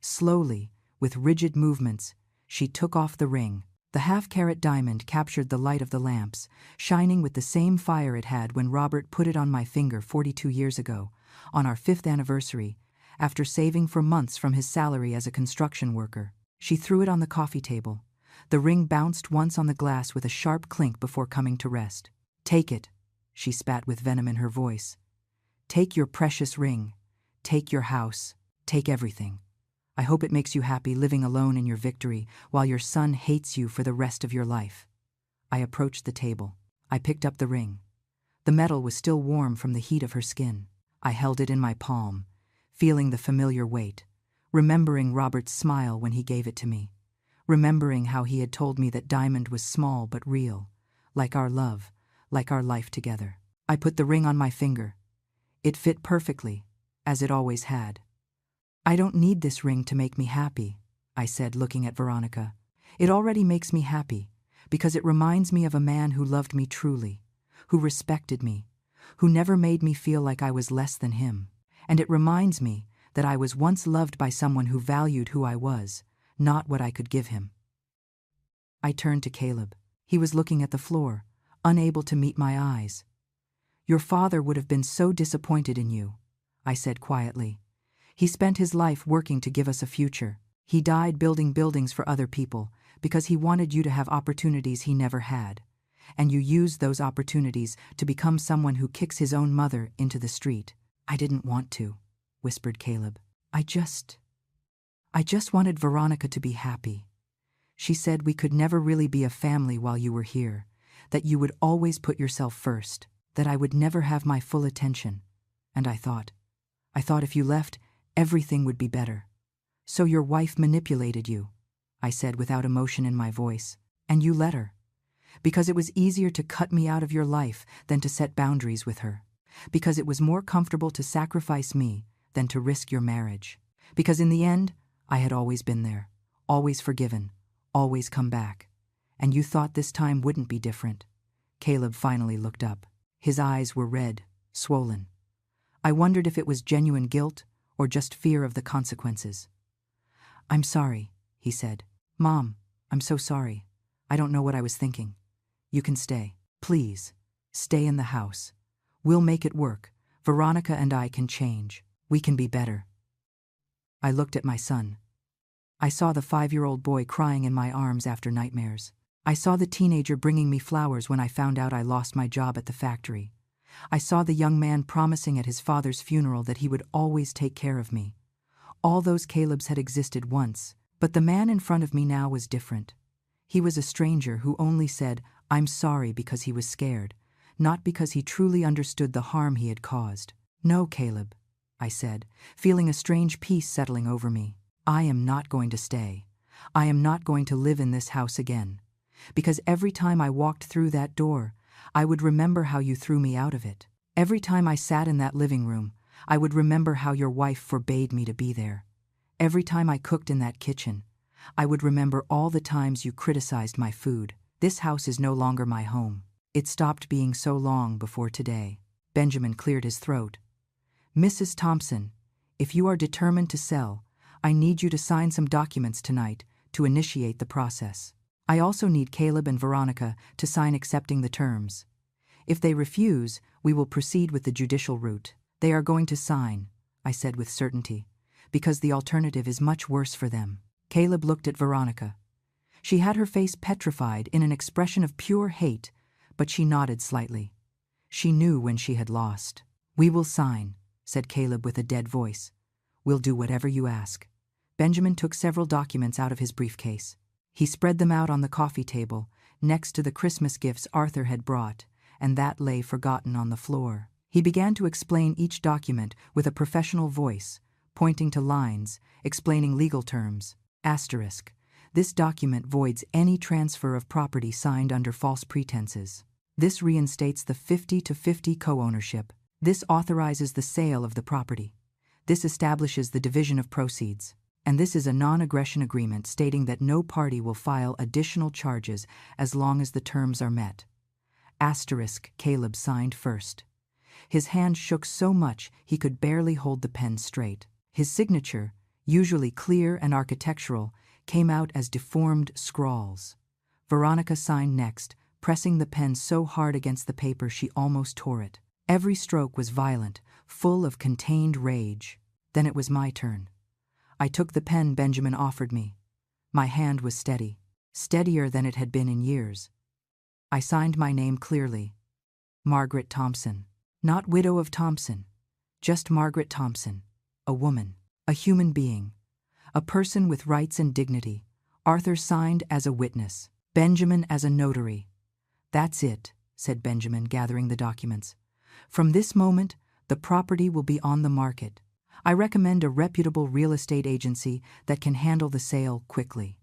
Slowly, with rigid movements, she took off the ring. The half-carat diamond captured the light of the lamps, shining with the same fire it had when Robert put it on my finger 42 years ago, on our 5th anniversary, after saving for months from his salary as a construction worker. She threw it on the coffee table. The ring bounced once on the glass with a sharp clink before coming to rest. Take it, she spat with venom in her voice. Take your precious ring. Take your house. Take everything. I hope it makes you happy living alone in your victory while your son hates you for the rest of your life. I approached the table. I picked up the ring. The metal was still warm from the heat of her skin. I held it in my palm, feeling the familiar weight, remembering Robert's smile when he gave it to me, remembering how he had told me that diamond was small but real, like our love, like our life together. I put the ring on my finger. It fit perfectly, as it always had. I don't need this ring to make me happy, I said, looking at Veronica. It already makes me happy, because it reminds me of a man who loved me truly, who respected me, who never made me feel like I was less than him. And it reminds me that I was once loved by someone who valued who I was, not what I could give him. I turned to Caleb. He was looking at the floor, unable to meet my eyes. Your father would have been so disappointed in you, I said quietly. He spent his life working to give us a future. He died building buildings for other people because he wanted you to have opportunities he never had. And you used those opportunities to become someone who kicks his own mother into the street. I didn't want to, whispered Caleb. I just wanted Veronica to be happy. She said we could never really be a family while you were here, that you would always put yourself first, that I would never have my full attention. And I thought if you left, everything would be better. So your wife manipulated you, I said without emotion in my voice, and you let her. Because it was easier to cut me out of your life than to set boundaries with her. Because it was more comfortable to sacrifice me than to risk your marriage. Because in the end, I had always been there, always forgiven, always come back. And you thought this time wouldn't be different. Caleb finally looked up. His eyes were red, swollen. I wondered if it was genuine guilt or just fear of the consequences. I'm sorry, he said. Mom, I'm so sorry. I don't know what I was thinking. You can stay. Please, stay in the house. We'll make it work. Veronica and I can change. We can be better. I looked at my son. I saw the 5-year-old boy crying in my arms after nightmares. I saw the teenager bringing me flowers when I found out I lost my job at the factory. I saw the young man promising at his father's funeral that he would always take care of me. All those Calebs had existed once, but the man in front of me now was different. He was a stranger who only said, I'm sorry, because he was scared, not because he truly understood the harm he had caused. No, Caleb, I said, feeling a strange peace settling over me. I am not going to stay. I am not going to live in this house again. Because every time I walked through that door, I would remember how you threw me out of it. Every time I sat in that living room, I would remember how your wife forbade me to be there. Every time I cooked in that kitchen, I would remember all the times you criticized my food. This house is no longer my home. It stopped being so long before today. Benjamin cleared his throat. Mrs. Thompson, if you are determined to sell, I need you to sign some documents tonight to initiate the process. I also need Caleb and Veronica to sign accepting the terms. If they refuse, we will proceed with the judicial route. They are going to sign, I said with certainty, because the alternative is much worse for them. Caleb looked at Veronica. She had her face petrified in an expression of pure hate, but she nodded slightly. She knew when she had lost. "We will sign," said Caleb with a dead voice. "We'll do whatever you ask." Benjamin took several documents out of his briefcase. He spread them out on the coffee table, next to the Christmas gifts Arthur had brought, and that lay forgotten on the floor. He began to explain each document with a professional voice, pointing to lines, explaining legal terms. Asterisk. This document voids any transfer of property signed under false pretenses. This reinstates the 50-50 co-ownership. This authorizes the sale of the property. This establishes the division of proceeds. And this is a non-aggression agreement stating that no party will file additional charges as long as the terms are met. Asterisk. Caleb signed first. His hand shook so much he could barely hold the pen straight. His signature, usually clear and architectural, came out as deformed scrawls. Veronica signed next, pressing the pen so hard against the paper she almost tore it. Every stroke was violent, full of contained rage. Then it was my turn. I took the pen Benjamin offered me. My hand was steady, steadier than it had been in years. I signed my name clearly. Margaret Thompson. Not widow of Thompson. Just Margaret Thompson. A woman. A human being. A person with rights and dignity. Arthur signed as a witness. Benjamin as a notary. "That's it," said Benjamin, gathering the documents. "From this moment, the property will be on the market. I recommend a reputable real estate agency that can handle the sale quickly.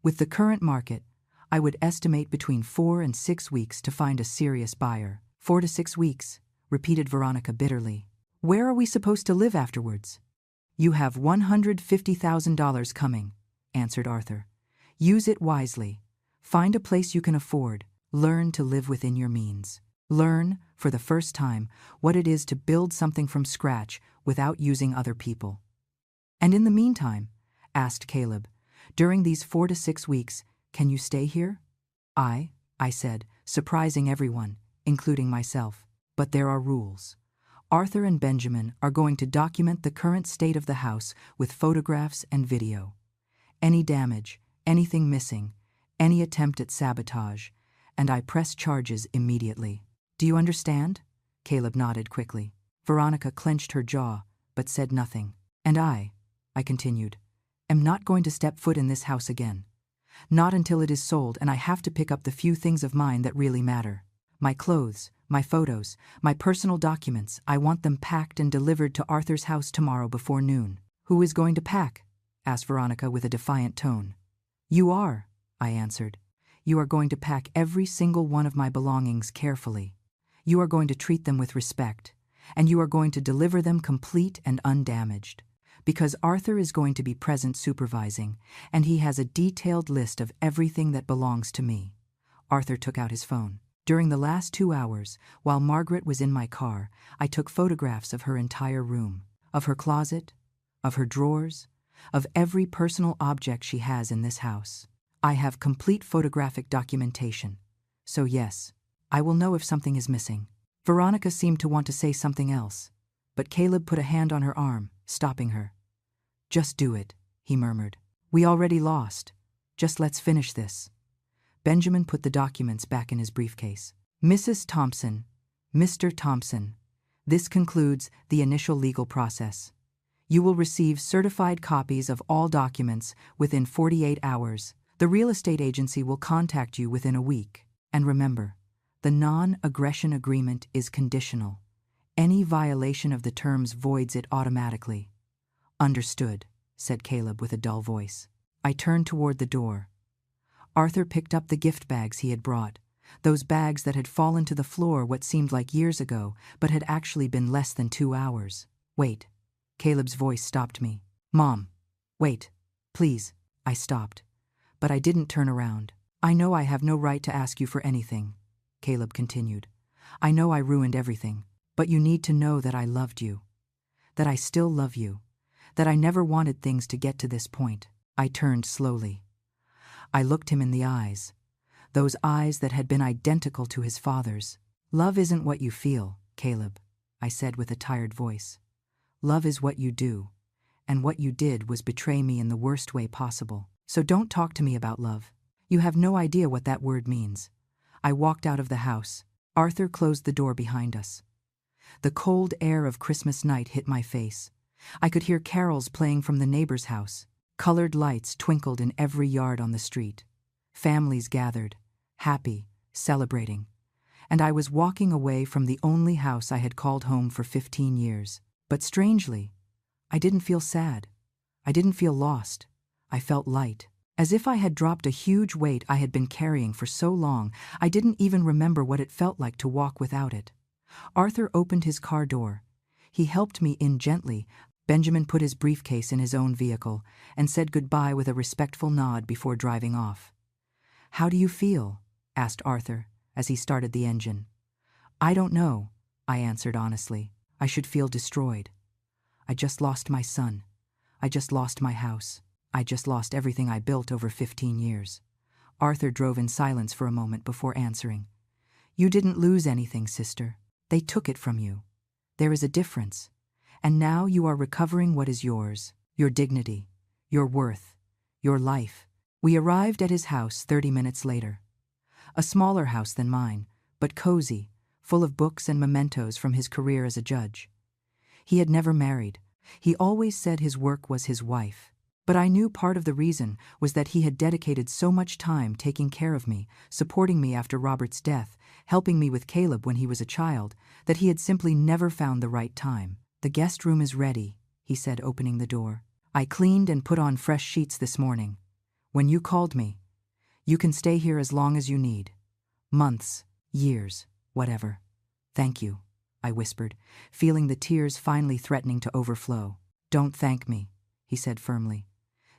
With the current market, I would estimate between 4 and 6 weeks to find a serious buyer." 4 to 6 weeks, repeated Veronica bitterly. "Where are we supposed to live afterwards?" "You have $150,000 coming," answered Arthur. "Use it wisely. Find a place you can afford. Learn to live within your means. Learn, for the first time, what it is to build something from scratch without using other people." "And in the meantime," asked Caleb, "during these 4 to 6 weeks, can you stay here?" I said, surprising everyone, including myself. "But there are rules. Arthur and Benjamin are going to document the current state of the house with photographs and video. Any damage, anything missing, any attempt at sabotage, and I press charges immediately. Do you understand?" Caleb nodded quickly. Veronica clenched her jaw, but said nothing. "And I continued, "am not going to step foot in this house again. Not until it is sold and I have to pick up the few things of mine that really matter. My clothes, my photos, my personal documents, I want them packed and delivered to Arthur's house tomorrow before noon." "Who is going to pack?" asked Veronica with a defiant tone. "You are," I answered. "You are going to pack every single one of my belongings carefully. You are going to treat them with respect, and you are going to deliver them complete and undamaged. Because Arthur is going to be present supervising, and he has a detailed list of everything that belongs to me." Arthur took out his phone. "During the last 2 hours, while Margaret was in my car, I took photographs of her entire room, of her closet, of her drawers, of every personal object she has in this house. I have complete photographic documentation. So yes, I will know if something is missing." Veronica seemed to want to say something else, but Caleb put a hand on her arm, stopping her. "Just do it," he murmured. "We already lost. Just let's finish this." Benjamin put the documents back in his briefcase. "Mrs. Thompson, Mr. Thompson, this concludes the initial legal process. You will receive certified copies of all documents within 48 hours. The real estate agency will contact you within a week. And remember, the non-aggression agreement is conditional. Any violation of the terms voids it automatically." "Understood," said Caleb with a dull voice. I turned toward the door. Arthur picked up the gift bags he had brought, those bags that had fallen to the floor what seemed like years ago, but had actually been less than 2 hours. "Wait." Caleb's voice stopped me. "Mom, wait, please." I stopped, but I didn't turn around. "I know I have no right to ask you for anything," Caleb continued. "I know I ruined everything, but you need to know that I loved you, that I still love you, that I never wanted things to get to this point." I turned slowly. I looked him in the eyes, those eyes that had been identical to his father's. "Love isn't what you feel, Caleb. I said with a tired voice. Love is what you do, and what you did was betray me in the worst way possible. So don't talk to me about love. You have no idea what that word means. I walked out of the house. Arthur closed the door behind us. The cold air of Christmas night hit my face. I could hear carols playing from the neighbor's house. Colored lights twinkled in every yard on the street. Families gathered, happy, celebrating. And I was walking away from the only house I had called home for 15 years. But strangely, I didn't feel sad. I didn't feel lost. I felt light. As if I had dropped a huge weight I had been carrying for so long, I didn't even remember what it felt like to walk without it. Arthur opened his car door. He helped me in gently. Benjamin put his briefcase in his own vehicle and said goodbye with a respectful nod before driving off. "How do you feel?" asked Arthur as he started the engine. "I don't know," I answered honestly. "I should feel destroyed. I just lost my son. I just lost my house. I just lost everything I built over 15 years. Arthur drove in silence for a moment before answering. "You didn't lose anything, sister. They took it from you. There is a difference. And now you are recovering what is yours, your dignity, your worth, your life." We arrived at his house 30 minutes later. A smaller house than mine, but cozy, full of books and mementos from his career as a judge. He had never married. He always said his work was his wife. But I knew part of the reason was that he had dedicated so much time taking care of me, supporting me after Robert's death, helping me with Caleb when he was a child, that he had simply never found the right time. "The guest room is ready," he said, opening the door. "I cleaned and put on fresh sheets this morning. When you called me, you can stay here as long as you need. Months, years, whatever. Thank you," I whispered, feeling the tears finally threatening to overflow. "Don't thank me," he said firmly.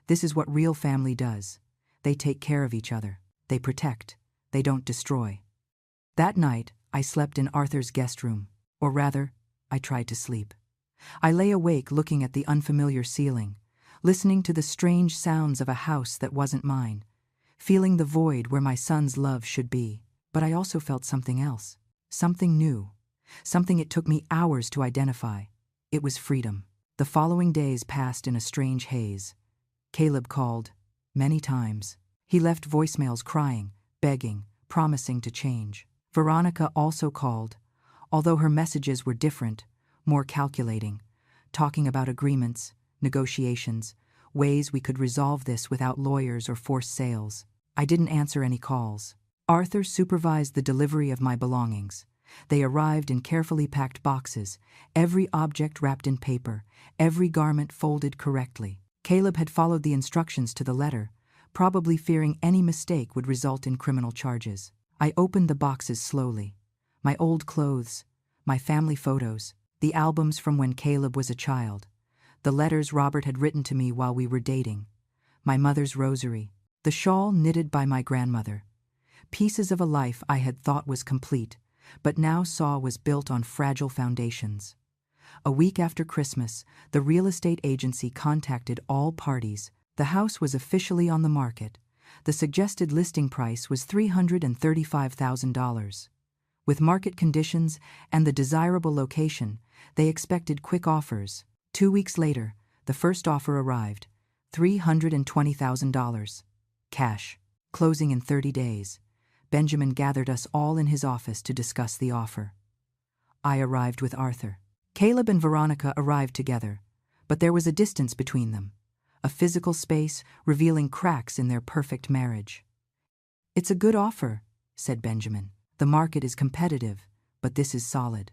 "This is what real family does. They take care of each other. They protect. They don't destroy." That night, I slept in Arthur's guest room. Or rather, I tried to sleep. I lay awake looking at the unfamiliar ceiling, listening to the strange sounds of a house that wasn't mine, feeling the void where my son's love should be. But I also felt something else, something new, something it took me hours to identify. It was freedom. The following days passed in a strange haze. Caleb called, many times. He left voicemails crying, begging, promising to change. Veronica also called, although her messages were different, more calculating, talking about agreements, negotiations, ways we could resolve this without lawyers or forced sales. I didn't answer any calls. Arthur supervised the delivery of my belongings. They arrived in carefully packed boxes, every object wrapped in paper, every garment folded correctly. Caleb had followed the instructions to the letter, probably fearing any mistake would result in criminal charges. I opened the boxes slowly. My old clothes, my family photos, the albums from when Caleb was a child, the letters Robert had written to me while we were dating, my mother's rosary, the shawl knitted by my grandmother, pieces of a life I had thought was complete, but now saw was built on fragile foundations. A week after Christmas, the real estate agency contacted all parties. The house was officially on the market. The suggested listing price was $335,000. With market conditions and the desirable location, they expected quick offers. 2 weeks later, the first offer arrived, $320,000. Cash. Closing in 30 days. Benjamin gathered us all in his office to discuss the offer. I arrived with Arthur. Caleb and Veronica arrived together, but there was a distance between them, a physical space revealing cracks in their perfect marriage. "It's a good offer," said Benjamin. "The market is competitive, but this is solid.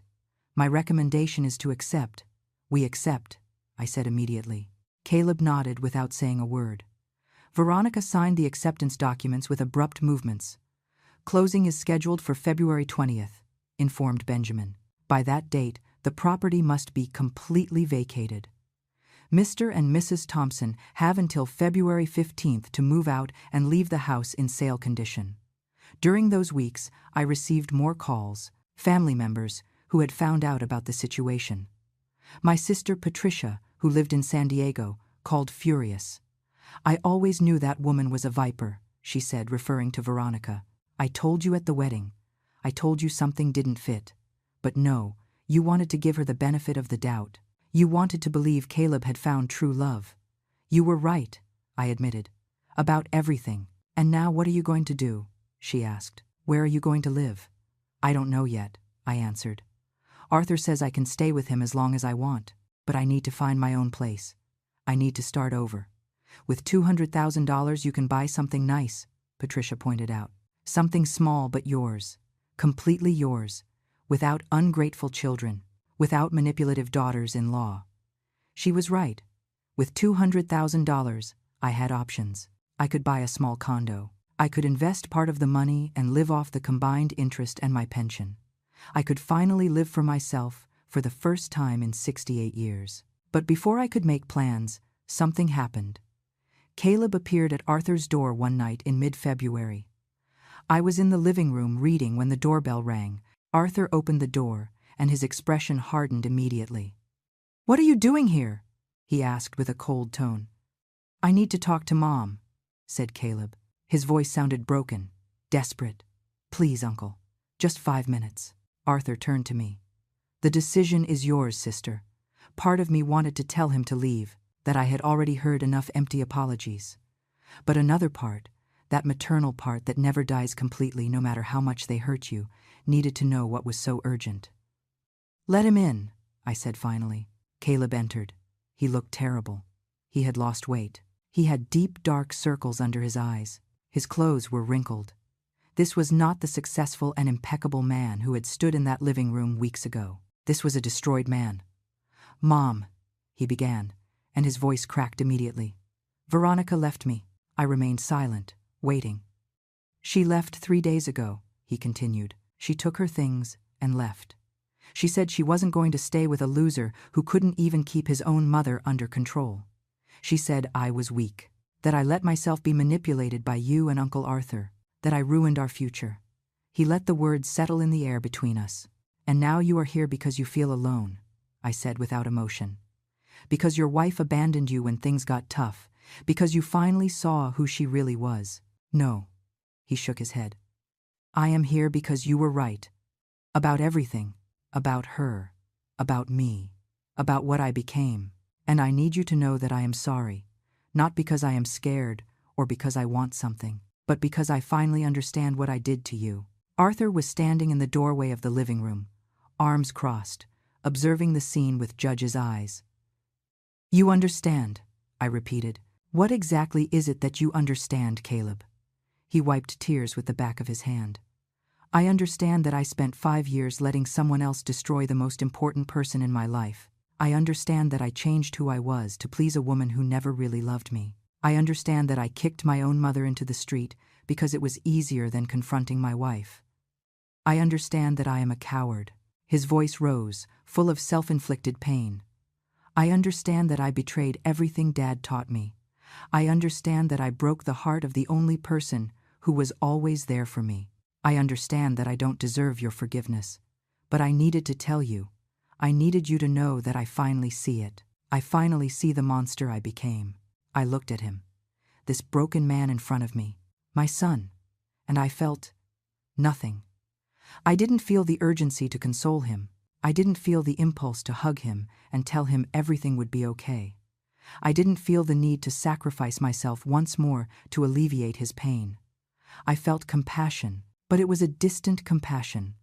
My recommendation is to accept." "We accept," I said immediately. Caleb nodded without saying a word. Veronica signed the acceptance documents with abrupt movements. "Closing is scheduled for February 20th, informed Benjamin. "By that date, the property must be completely vacated. Mr. and Mrs. Thompson have until February 15th to move out and leave the house in sale condition." During those weeks, I received more calls, family members who had found out about the situation. My sister Patricia, who lived in San Diego, called furious. "I always knew that woman was a viper," she said, referring to Veronica. "I told you at the wedding. I told you something didn't fit. But no, You wanted to give her the benefit of the doubt. You wanted to believe Caleb had found true love. You were right, I admitted. About everything. And now what are you going to do? She asked. Where are you going to live? I don't know yet, I answered. Arthur says I can stay with him as long as I want, but I need to find my own place. I need to start over. With $200,000 you can buy something nice, Patricia pointed out. Something small but yours. Completely yours. Without ungrateful children. Without manipulative daughters-in-law. She was right. With $200,000, I had options. I could buy a small condo. I could invest part of the money and live off the combined interest and my pension. I could finally live for myself for the first time in 68 years. But before I could make plans, something happened. Caleb appeared at Arthur's door one night in mid-February. I was in the living room reading when the doorbell rang. Arthur opened the door, and his expression hardened immediately. "What are you doing here?" he asked with a cold tone. "I need to talk to Mom," said Caleb. His voice sounded broken, desperate. "Please, Uncle, just 5 minutes." Arthur turned to me. "The decision is yours, sister." Part of me wanted to tell him to leave, that I had already heard enough empty apologies. But another part, that maternal part that never dies completely no matter how much they hurt you, needed to know what was so urgent. "Let him in," I said finally. Caleb entered. He looked terrible. He had lost weight. He had deep, dark circles under his eyes. His clothes were wrinkled. This was not the successful and impeccable man who had stood in that living room weeks ago. This was a destroyed man. "Mom," he began, and his voice cracked immediately. "Veronica left me." I remained silent, waiting. "She left 3 days ago," he continued. "She took her things and left. She said she wasn't going to stay with a loser who couldn't even keep his own mother under control. She said I was weak, that I let myself be manipulated by you and Uncle Arthur, that I ruined our future." He let the words settle in the air between us. "And now you are here because you feel alone," I said without emotion. "Because your wife abandoned you when things got tough, because you finally saw who she really was." "No," he shook his head. "I am here because you were right. About everything. About her. About me. About what I became. And I need you to know that I am sorry. Not because I am scared or because I want something, but because I finally understand what I did to you." Arthur was standing in the doorway of the living room, arms crossed, observing the scene with Judge's eyes. "You understand," I repeated. "What exactly is it that you understand, Caleb?" He wiped tears with the back of his hand. "I understand that I spent 5 years letting someone else destroy the most important person in my life. I understand that I changed who I was to please a woman who never really loved me. I understand that I kicked my own mother into the street because it was easier than confronting my wife. I understand that I am a coward." His voice rose, full of self-inflicted pain. "I understand that I betrayed everything Dad taught me. I understand that I broke the heart of the only person who was always there for me. I understand that I don't deserve your forgiveness. But I needed to tell you. I needed you to know that I finally see it. I finally see the monster I became." I looked at him. This broken man in front of me. My son. And I felt nothing. I didn't feel the urgency to console him. I didn't feel the impulse to hug him and tell him everything would be okay. I didn't feel the need to sacrifice myself once more to alleviate his pain. I felt compassion, but it was a distant compassion,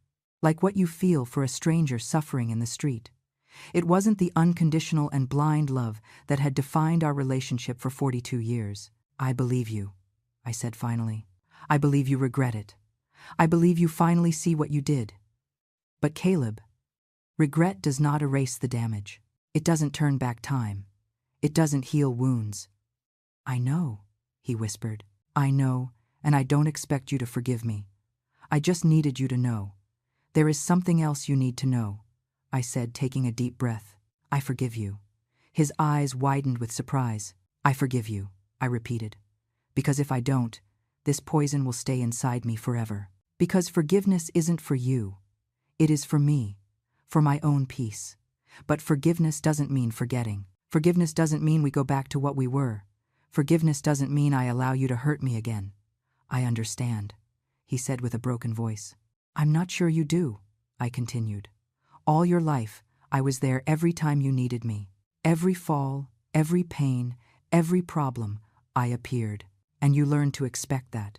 like what you feel for a stranger suffering in the street. It wasn't the unconditional and blind love that had defined our relationship for 42 years. "I believe you," I said finally. "I believe you regret it. I believe you finally see what you did. But Caleb, regret does not erase the damage. It doesn't turn back time. It doesn't heal wounds." "I know," he whispered. "I know, and I don't expect you to forgive me. I just needed you to know. There is something else you need to know," I said, taking a deep breath. "I forgive you." His eyes widened with surprise. "I forgive you," I repeated. "Because if I don't, this poison will stay inside me forever. Because forgiveness isn't for you. It is for me, for my own peace. But forgiveness doesn't mean forgetting. Forgiveness doesn't mean we go back to what we were. Forgiveness doesn't mean I allow you to hurt me again." "I understand," he said with a broken voice. "I'm not sure you do," I continued. All your life, I was there every time you needed me. Every fall, every pain, every problem, I appeared. And you learned to expect that,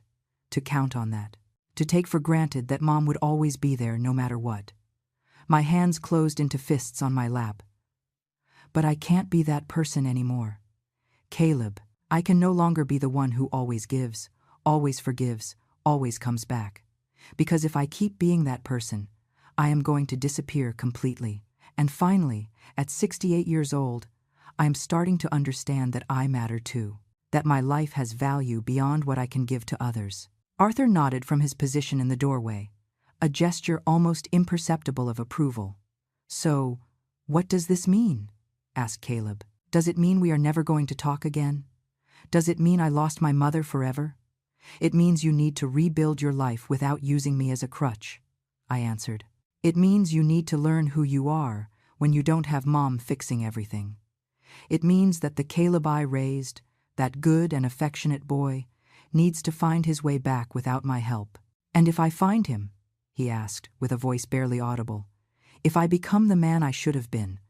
to count on that, to take for granted that Mom would always be there no matter what. My hands closed into fists on my lap. But I can't be that person anymore. Caleb, I can no longer be the one who always gives, always forgives, always comes back. Because if I keep being that person, I am going to disappear completely. And finally, at 68 years old, I am starting to understand that I matter too, that my life has value beyond what I can give to others. Arthur nodded from his position in the doorway, a gesture almost imperceptible of approval. So, what does this mean? Asked Caleb. Does it mean we are never going to talk again? Does it mean I lost my mother forever? It means you need to rebuild your life without using me as a crutch, I answered. It means you need to learn who you are when you don't have Mom fixing everything. It means that the Caleb I raised, that good and affectionate boy, needs to find his way back without my help. And if I find him, he asked, with a voice barely audible, if I become the man I should have been,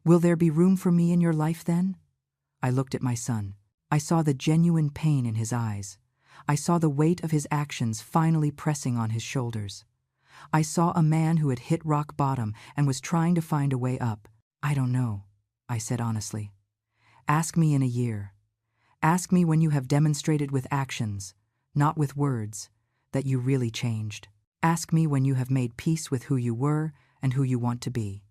will there be room for me in your life then? I looked at my son. I saw the genuine pain in his eyes. I saw the weight of his actions finally pressing on his shoulders. I saw a man who had hit rock bottom and was trying to find a way up. I don't know, I said honestly. Ask me in a year. Ask me when you have demonstrated with actions, not with words, that you really changed. Ask me when you have made peace with who you were and who you want to be.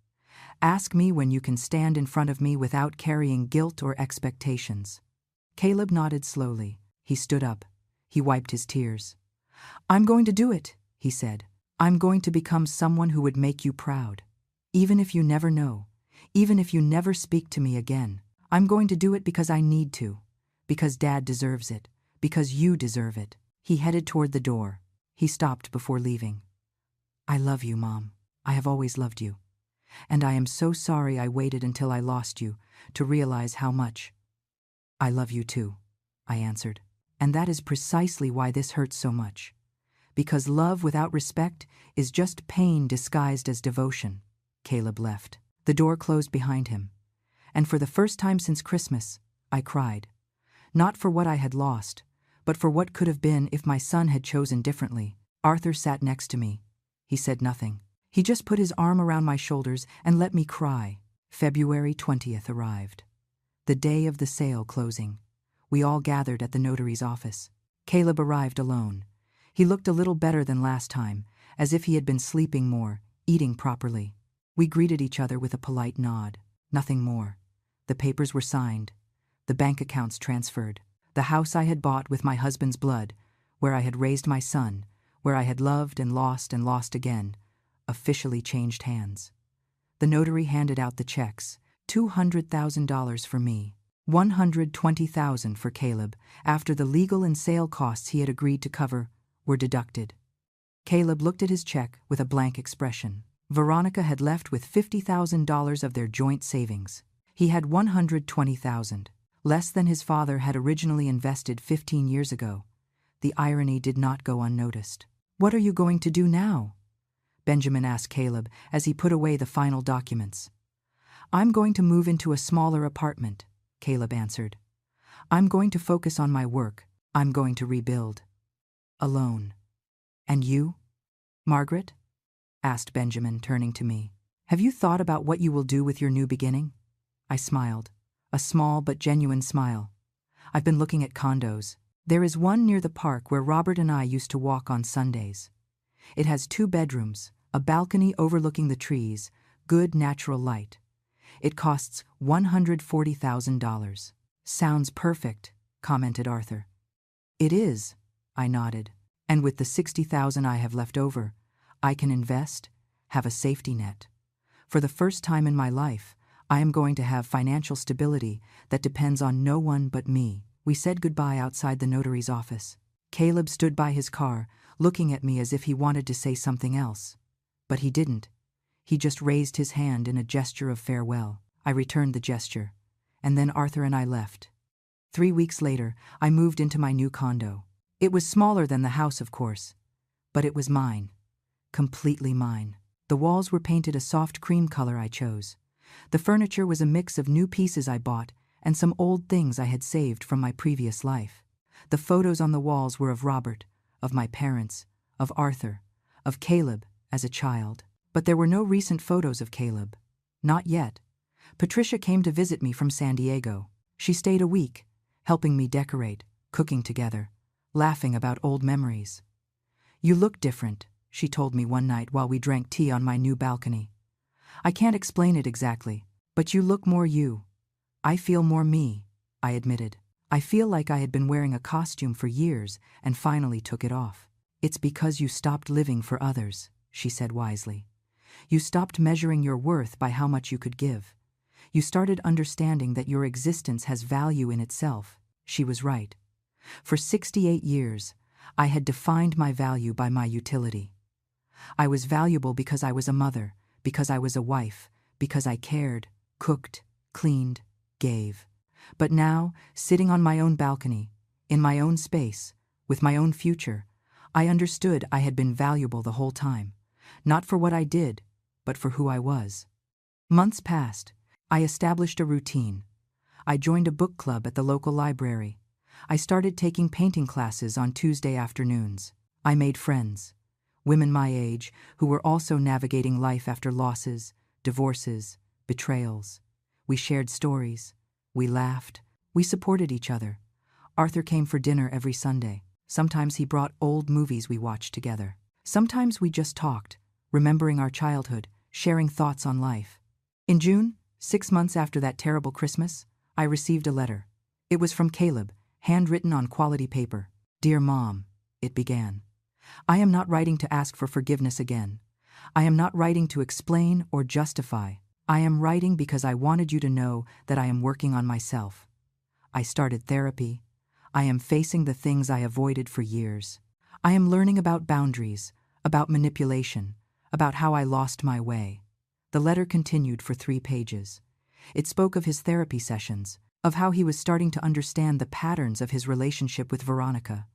Ask me when you can stand in front of me without carrying guilt or expectations. Caleb nodded slowly. He stood up. He wiped his tears. I'm going to do it, he said. I'm going to become someone who would make you proud. Even if you never know, even if you never speak to me again, I'm going to do it because I need to, because Dad deserves it, because you deserve it. He headed toward the door. He stopped before leaving. I love you, Mom. I have always loved you. And I am so sorry I waited until I lost you to realize how much. I love you too, I answered. And that is precisely why this hurts so much. Because love without respect is just pain disguised as devotion. Caleb left. The door closed behind him. And for the first time since Christmas, I cried. Not for what I had lost, but for what could have been if my son had chosen differently. Arthur sat next to me. He said nothing. He just put his arm around my shoulders and let me cry. February 20th arrived. The day of the sale closing. We all gathered at the notary's office. Caleb arrived alone. He looked a little better than last time, as if he had been sleeping more, eating properly. We greeted each other with a polite nod. Nothing more. The papers were signed. The bank accounts transferred. The house I had bought with my husband's blood, where I had raised my son, where I had loved and lost again, officially changed hands. The notary handed out the checks, $200,000 for me, $120,000 for Caleb, after the legal and sale costs he had agreed to cover were deducted. Caleb looked at his check with a blank expression. Veronica had left with $50,000 of their joint savings. He had $120,000, less than his father had originally invested 15 years ago. The irony did not go unnoticed. What are you going to do now? Benjamin asked Caleb as he put away the final documents. I'm going to move into a smaller apartment, Caleb answered. I'm going to focus on my work. I'm going to rebuild. Alone. And you, Margaret? Asked Benjamin, turning to me. Have you thought about what you will do with your new beginning? I smiled, a small but genuine smile. I've been looking at condos. There is one near the park where Robert and I used to walk on Sundays. It has 2 bedrooms, a balcony overlooking the trees, good natural light. It costs $140,000. Sounds perfect, commented Arthur. It is, I nodded. And with the $60,000 I have left over, I can invest, have a safety net. For the first time in my life, I am going to have financial stability that depends on no one but me. We said goodbye outside the notary's office. Caleb stood by his car, looking at me as if he wanted to say something else. But he didn't. He just raised his hand in a gesture of farewell. I returned the gesture, and then Arthur and I left. 3 weeks later, I moved into my new condo. It was smaller than the house, of course, but it was mine. Completely mine. The walls were painted a soft cream color I chose. The furniture was a mix of new pieces I bought and some old things I had saved from my previous life. The photos on the walls were of Robert, of my parents, of Arthur, of Caleb as a child. But there were no recent photos of Caleb. Not yet. Patricia came to visit me from San Diego. She stayed a week, helping me decorate, cooking together, laughing about old memories. "You look different," she told me one night while we drank tea on my new balcony. "I can't explain it exactly, but you look more you." "I feel more me," I admitted. "I feel like I had been wearing a costume for years and finally took it off." "It's because you stopped living for others," she said wisely. "You stopped measuring your worth by how much you could give. You started understanding that your existence has value in itself." She was right. For 68 years, I had defined my value by my utility. I was valuable because I was a mother, because I was a wife, because I cared, cooked, cleaned, gave. But now, sitting on my own balcony, in my own space, with my own future, I understood I had been valuable the whole time, not for what I did, but for who I was. Months passed. I established a routine. I joined a book club at the local library. I started taking painting classes on Tuesday afternoons. I made friends, women my age who were also navigating life after losses, divorces, betrayals. We shared stories. We laughed. We supported each other. Arthur came for dinner every Sunday. Sometimes he brought old movies we watched together. Sometimes we just talked, remembering our childhood, sharing thoughts on life. In June, 6 months after that terrible Christmas, I received a letter. It was from Caleb, handwritten on quality paper. "Dear Mom," it began. "I am not writing to ask for forgiveness again. I am not writing to explain or justify. I am writing because I wanted you to know that I am working on myself. I started therapy. I am facing the things I avoided for years. I am learning about boundaries, about manipulation, about how I lost my way." The letter continued for 3 pages. It spoke of his therapy sessions, of how he was starting to understand the patterns of his relationship with Veronica,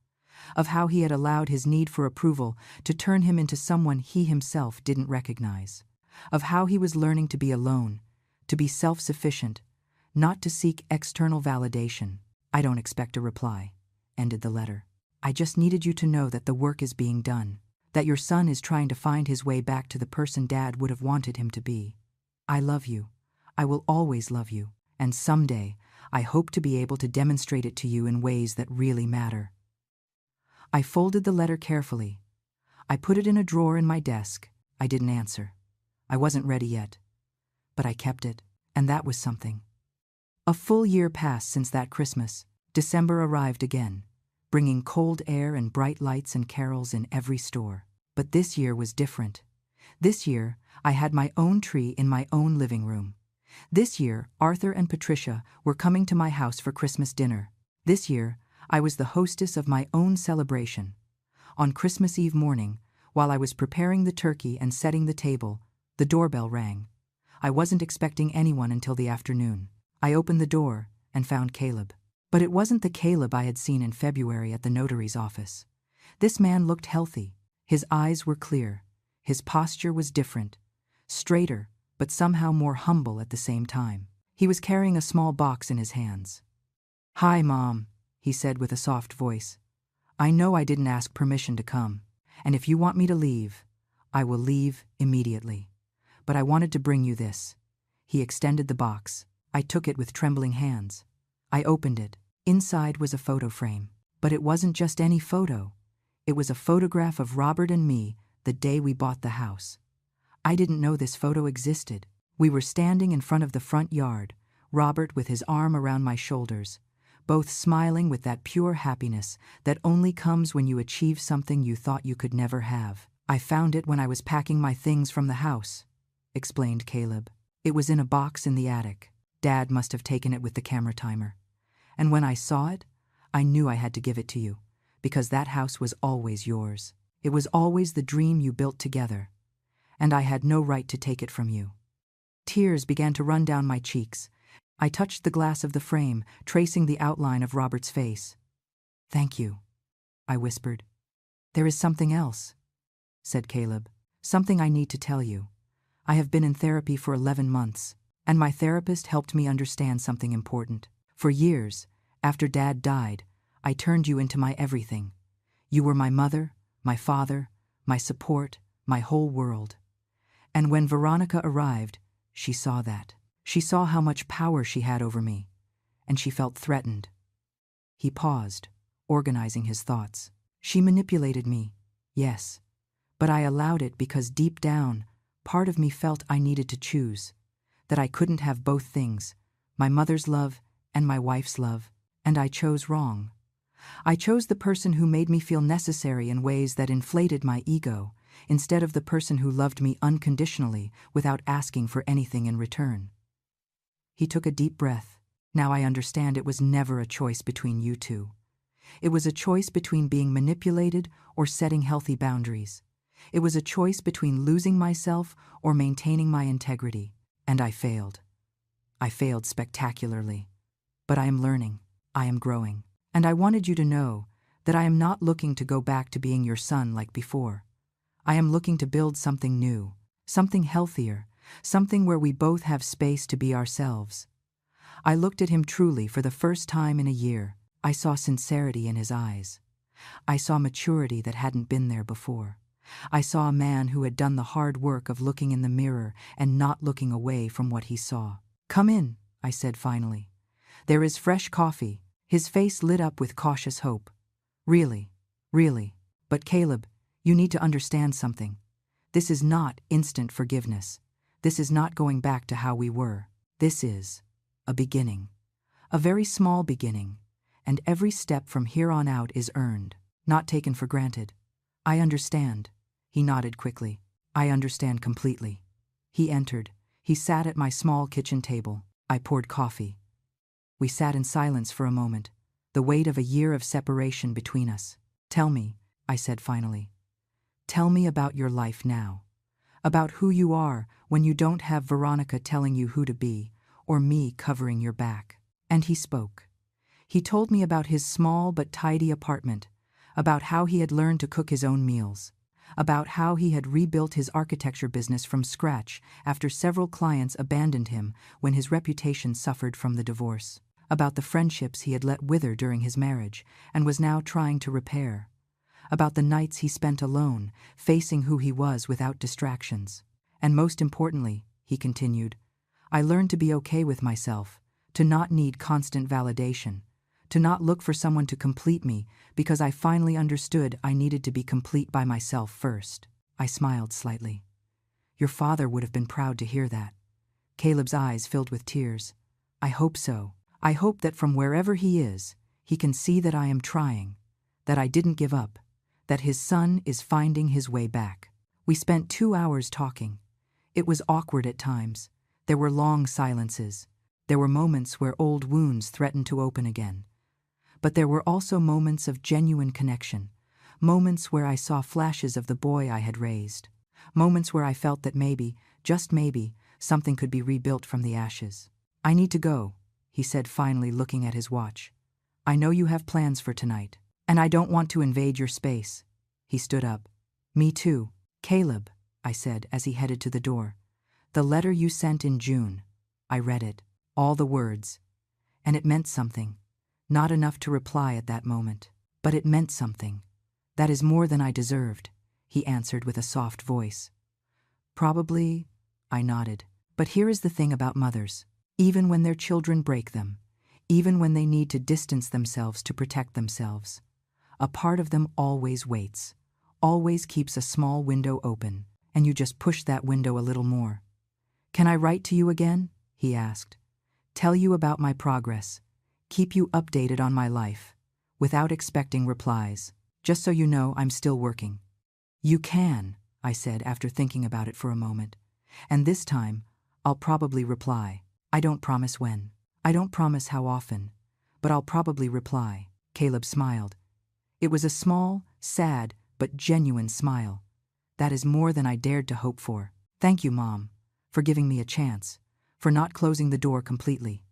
of how he had allowed his need for approval to turn him into someone he himself didn't recognize, of how he was learning to be alone, to be self-sufficient, not to seek external validation. "I don't expect a reply," ended the letter. "I just needed you to know that the work is being done, that your son is trying to find his way back to the person Dad would have wanted him to be. I love you. I will always love you, and someday I hope to be able to demonstrate it to you in ways that really matter." I folded the letter carefully. I put it in a drawer in my desk. I didn't answer. I wasn't ready yet. But I kept it, and that was something. A full year passed since that Christmas. December arrived again, bringing cold air and bright lights and carols in every store. But this year was different. This year, I had my own tree in my own living room. This year, Arthur and Patricia were coming to my house for Christmas dinner. This year, I was the hostess of my own celebration. On Christmas Eve morning, while I was preparing the turkey and setting the table, the doorbell rang. I wasn't expecting anyone until the afternoon. I opened the door and found Caleb. But it wasn't the Caleb I had seen in February at the notary's office. This man looked healthy. His eyes were clear. His posture was different, straighter, but somehow more humble at the same time. He was carrying a small box in his hands. "Hi, Mom," he said with a soft voice. "I know I didn't ask permission to come, and if you want me to leave, I will leave immediately. But I wanted to bring you this." He extended the box. I took it with trembling hands. I opened it. Inside was a photo frame. But it wasn't just any photo. It was a photograph of Robert and me the day we bought the house. I didn't know this photo existed. We were standing in front of the front yard, Robert with his arm around my shoulders, both smiling with that pure happiness that only comes when you achieve something you thought you could never have. "I found it when I was packing my things from the house," explained Caleb. "It was in a box in the attic. Dad must have taken it with the camera timer. And when I saw it, I knew I had to give it to you, because that house was always yours. It was always the dream you built together, and I had no right to take it from you." Tears began to run down my cheeks. I touched the glass of the frame, tracing the outline of Robert's face. "Thank you," I whispered. "There is something else," said Caleb. something I need to tell you. I have been in therapy for 11 months, and my therapist helped me understand something important. For years, after Dad died, I turned you into my everything. You were my mother, my father, my support, my whole world. And when Veronica arrived, she saw that. She saw how much power she had over me, and she felt threatened. He paused, organizing his thoughts. She manipulated me, yes, but I allowed it because deep down, part of me felt I needed to choose, that I couldn't have both things, my mother's love and my wife's love, and I chose wrong. I chose the person who made me feel necessary in ways that inflated my ego, instead of the person who loved me unconditionally without asking for anything in return. He took a deep breath. Now I understand it was never a choice between you two. It was a choice between being manipulated or setting healthy boundaries. It was a choice between losing myself or maintaining my integrity, and I failed. I failed spectacularly. But I am learning, I am growing, and I wanted you to know that I am not looking to go back to being your son like before. I am looking to build something new, something healthier, something where we both have space to be ourselves. I looked at him truly for the first time in a year. I saw sincerity in his eyes. I saw maturity that hadn't been there before. I saw a man who had done the hard work of looking in the mirror and not looking away from what he saw. "Come in," I said finally. "There is fresh coffee." His face lit up with cautious hope. "Really, really. But Caleb, you need to understand something. This is not instant forgiveness. This is not going back to how we were. This is a beginning. A very small beginning. And every step from here on out is earned, not taken for granted." "I understand." He nodded quickly. "I understand completely." He entered. He sat at my small kitchen table. I poured coffee. We sat in silence for a moment, the weight of a year of separation between us. "Tell me," I said finally. "Tell me about your life now. About who you are when you don't have Veronica telling you who to be, or me covering your back." And he spoke. He told me about his small but tidy apartment, about how he had learned to cook his own meals, about how he had rebuilt his architecture business from scratch after several clients abandoned him when his reputation suffered from the divorce, about the friendships he had let wither during his marriage and was now trying to repair, about the nights he spent alone, facing who he was without distractions. "And most importantly," he continued, "I learned to be okay with myself, to not need constant validation, to not look for someone to complete me because I finally understood I needed to be complete by myself first." I smiled slightly. "Your father would have been proud to hear that." Caleb's eyes filled with tears. "I hope so. I hope that from wherever he is, he can see that I am trying, that I didn't give up, that his son is finding his way back." We spent 2 hours talking. It was awkward at times. There were long silences. There were moments where old wounds threatened to open again. But there were also moments of genuine connection, moments where I saw flashes of the boy I had raised, moments where I felt that maybe, just maybe, something could be rebuilt from the ashes. "I need to go," he said finally, looking at his watch. "I know you have plans for tonight, and I don't want to invade your space." He stood up. "Me too." "Caleb," I said as he headed to the door, "the letter you sent in June." I read it, all the words, and it meant something. Not enough to reply at that moment, but it meant something. "That is more than I deserved," he answered with a soft voice. "Probably," I nodded. "But here is the thing about mothers. Even when their children break them, even when they need to distance themselves to protect themselves, a part of them always waits, always keeps a small window open, and you just push that window a little more." "Can I write to you again?" he asked. "Tell you about my progress, keep you updated on my life, without expecting replies, just so you know I'm still working." "You can," I said after thinking about it for a moment. "And this time, I'll probably reply. I don't promise when. I don't promise how often. But I'll probably reply." Caleb smiled. It was a small, sad, but genuine smile. "That is more than I dared to hope for. Thank you, Mom, for giving me a chance, for not closing the door completely."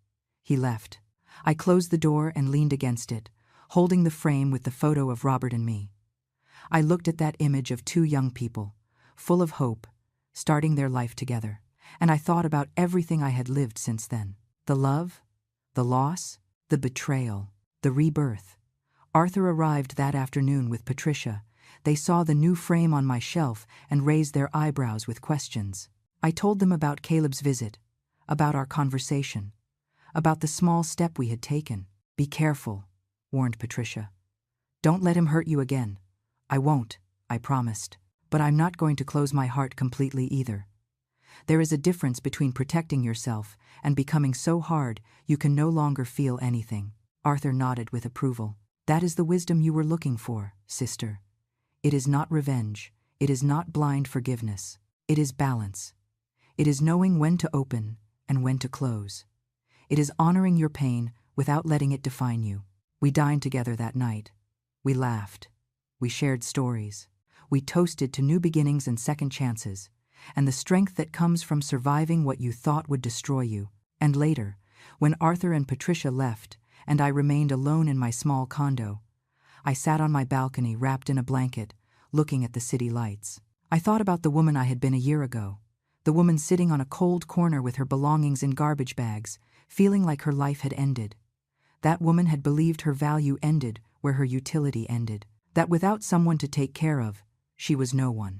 He left. I closed the door and leaned against it, holding the frame with the photo of Robert and me. I looked at that image of 2 young people, full of hope, starting their life together. And I thought about everything I had lived since then. The love, the loss, the betrayal, the rebirth. Arthur arrived that afternoon with Patricia. They saw the new frame on my shelf and raised their eyebrows with questions. I told them about Caleb's visit, about our conversation, about the small step we had taken. Be careful, warned Patricia. Don't let him hurt you again. I won't, I promised. But I'm not going to close my heart completely either. There is a difference between protecting yourself and becoming so hard you can no longer feel anything. Arthur nodded with approval. That is the wisdom you were looking for, sister. It is not revenge. It is not blind forgiveness. It is balance. It is knowing when to open and when to close. It is honoring your pain without letting it define you. We dined together that night. We laughed. We shared stories. We toasted to new beginnings and second chances, and the strength that comes from surviving what you thought would destroy you. And later, when Arthur and Patricia left, and I remained alone in my small condo, I sat on my balcony wrapped in a blanket, looking at the city lights. I thought about the woman I had been a year ago, the woman sitting on a cold corner with her belongings in garbage bags, feeling like her life had ended. That woman had believed her value ended where her utility ended, that without someone to take care of, she was no one.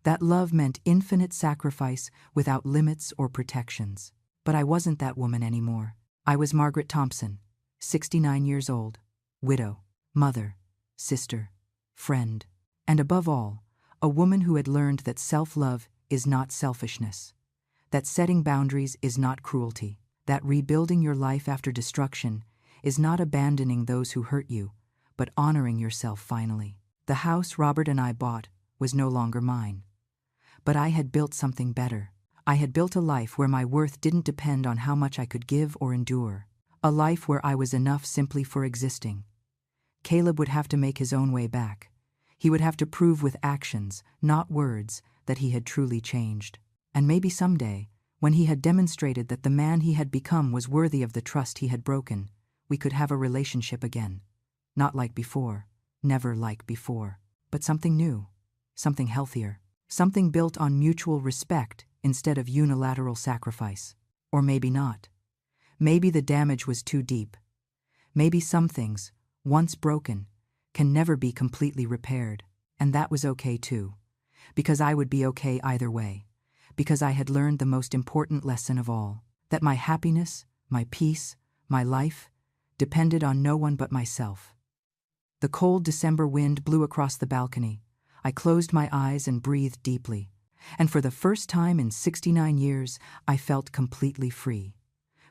That love meant infinite sacrifice without limits or protections. But I wasn't that woman anymore. I was Margaret Thompson, 69 years old, widow, mother, sister, friend, and above all, a woman who had learned that self-love is not selfishness, that setting boundaries is not cruelty, that rebuilding your life after destruction is not abandoning those who hurt you, but honoring yourself finally. The house Robert and I bought was no longer mine. But I had built something better. I had built a life where my worth didn't depend on how much I could give or endure. A life where I was enough simply for existing. Caleb would have to make his own way back. He would have to prove with actions, not words, that he had truly changed. And maybe someday, when he had demonstrated that the man he had become was worthy of the trust he had broken, we could have a relationship again. Not like before, never like before, but something new, something healthier, something built on mutual respect instead of unilateral sacrifice. Or maybe not. Maybe the damage was too deep. Maybe some things, once broken, can never be completely repaired. And that was okay too. Because I would be okay either way. Because I had learned the most important lesson of all. That my happiness, my peace, my life, depended on no one but myself. The cold December wind blew across the balcony. I closed my eyes and breathed deeply. And for the first time in 69 years, I felt completely free.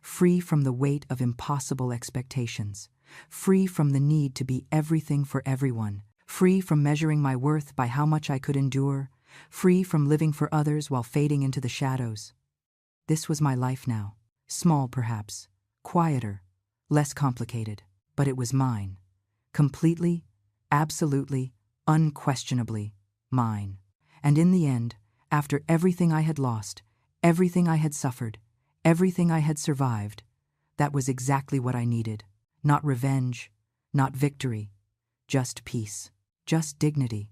Free from the weight of impossible expectations. Free from the need to be everything for everyone. Free from measuring my worth by how much I could endure. Free from living for others while fading into the shadows. This was my life now. Small perhaps, quieter, less complicated, but it was mine. Completely, absolutely, unquestionably mine. And in the end, after everything I had lost, everything I had suffered, everything I had survived, that was exactly what I needed. Not revenge, not victory, just peace, just dignity,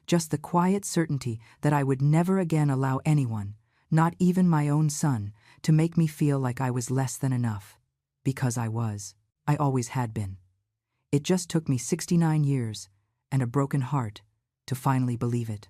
just the quiet certainty that I would never again allow anyone, not even my own son, to make me feel like I was less than enough. Because I was. I always had been. It just took me 69 years and a broken heart to finally believe it.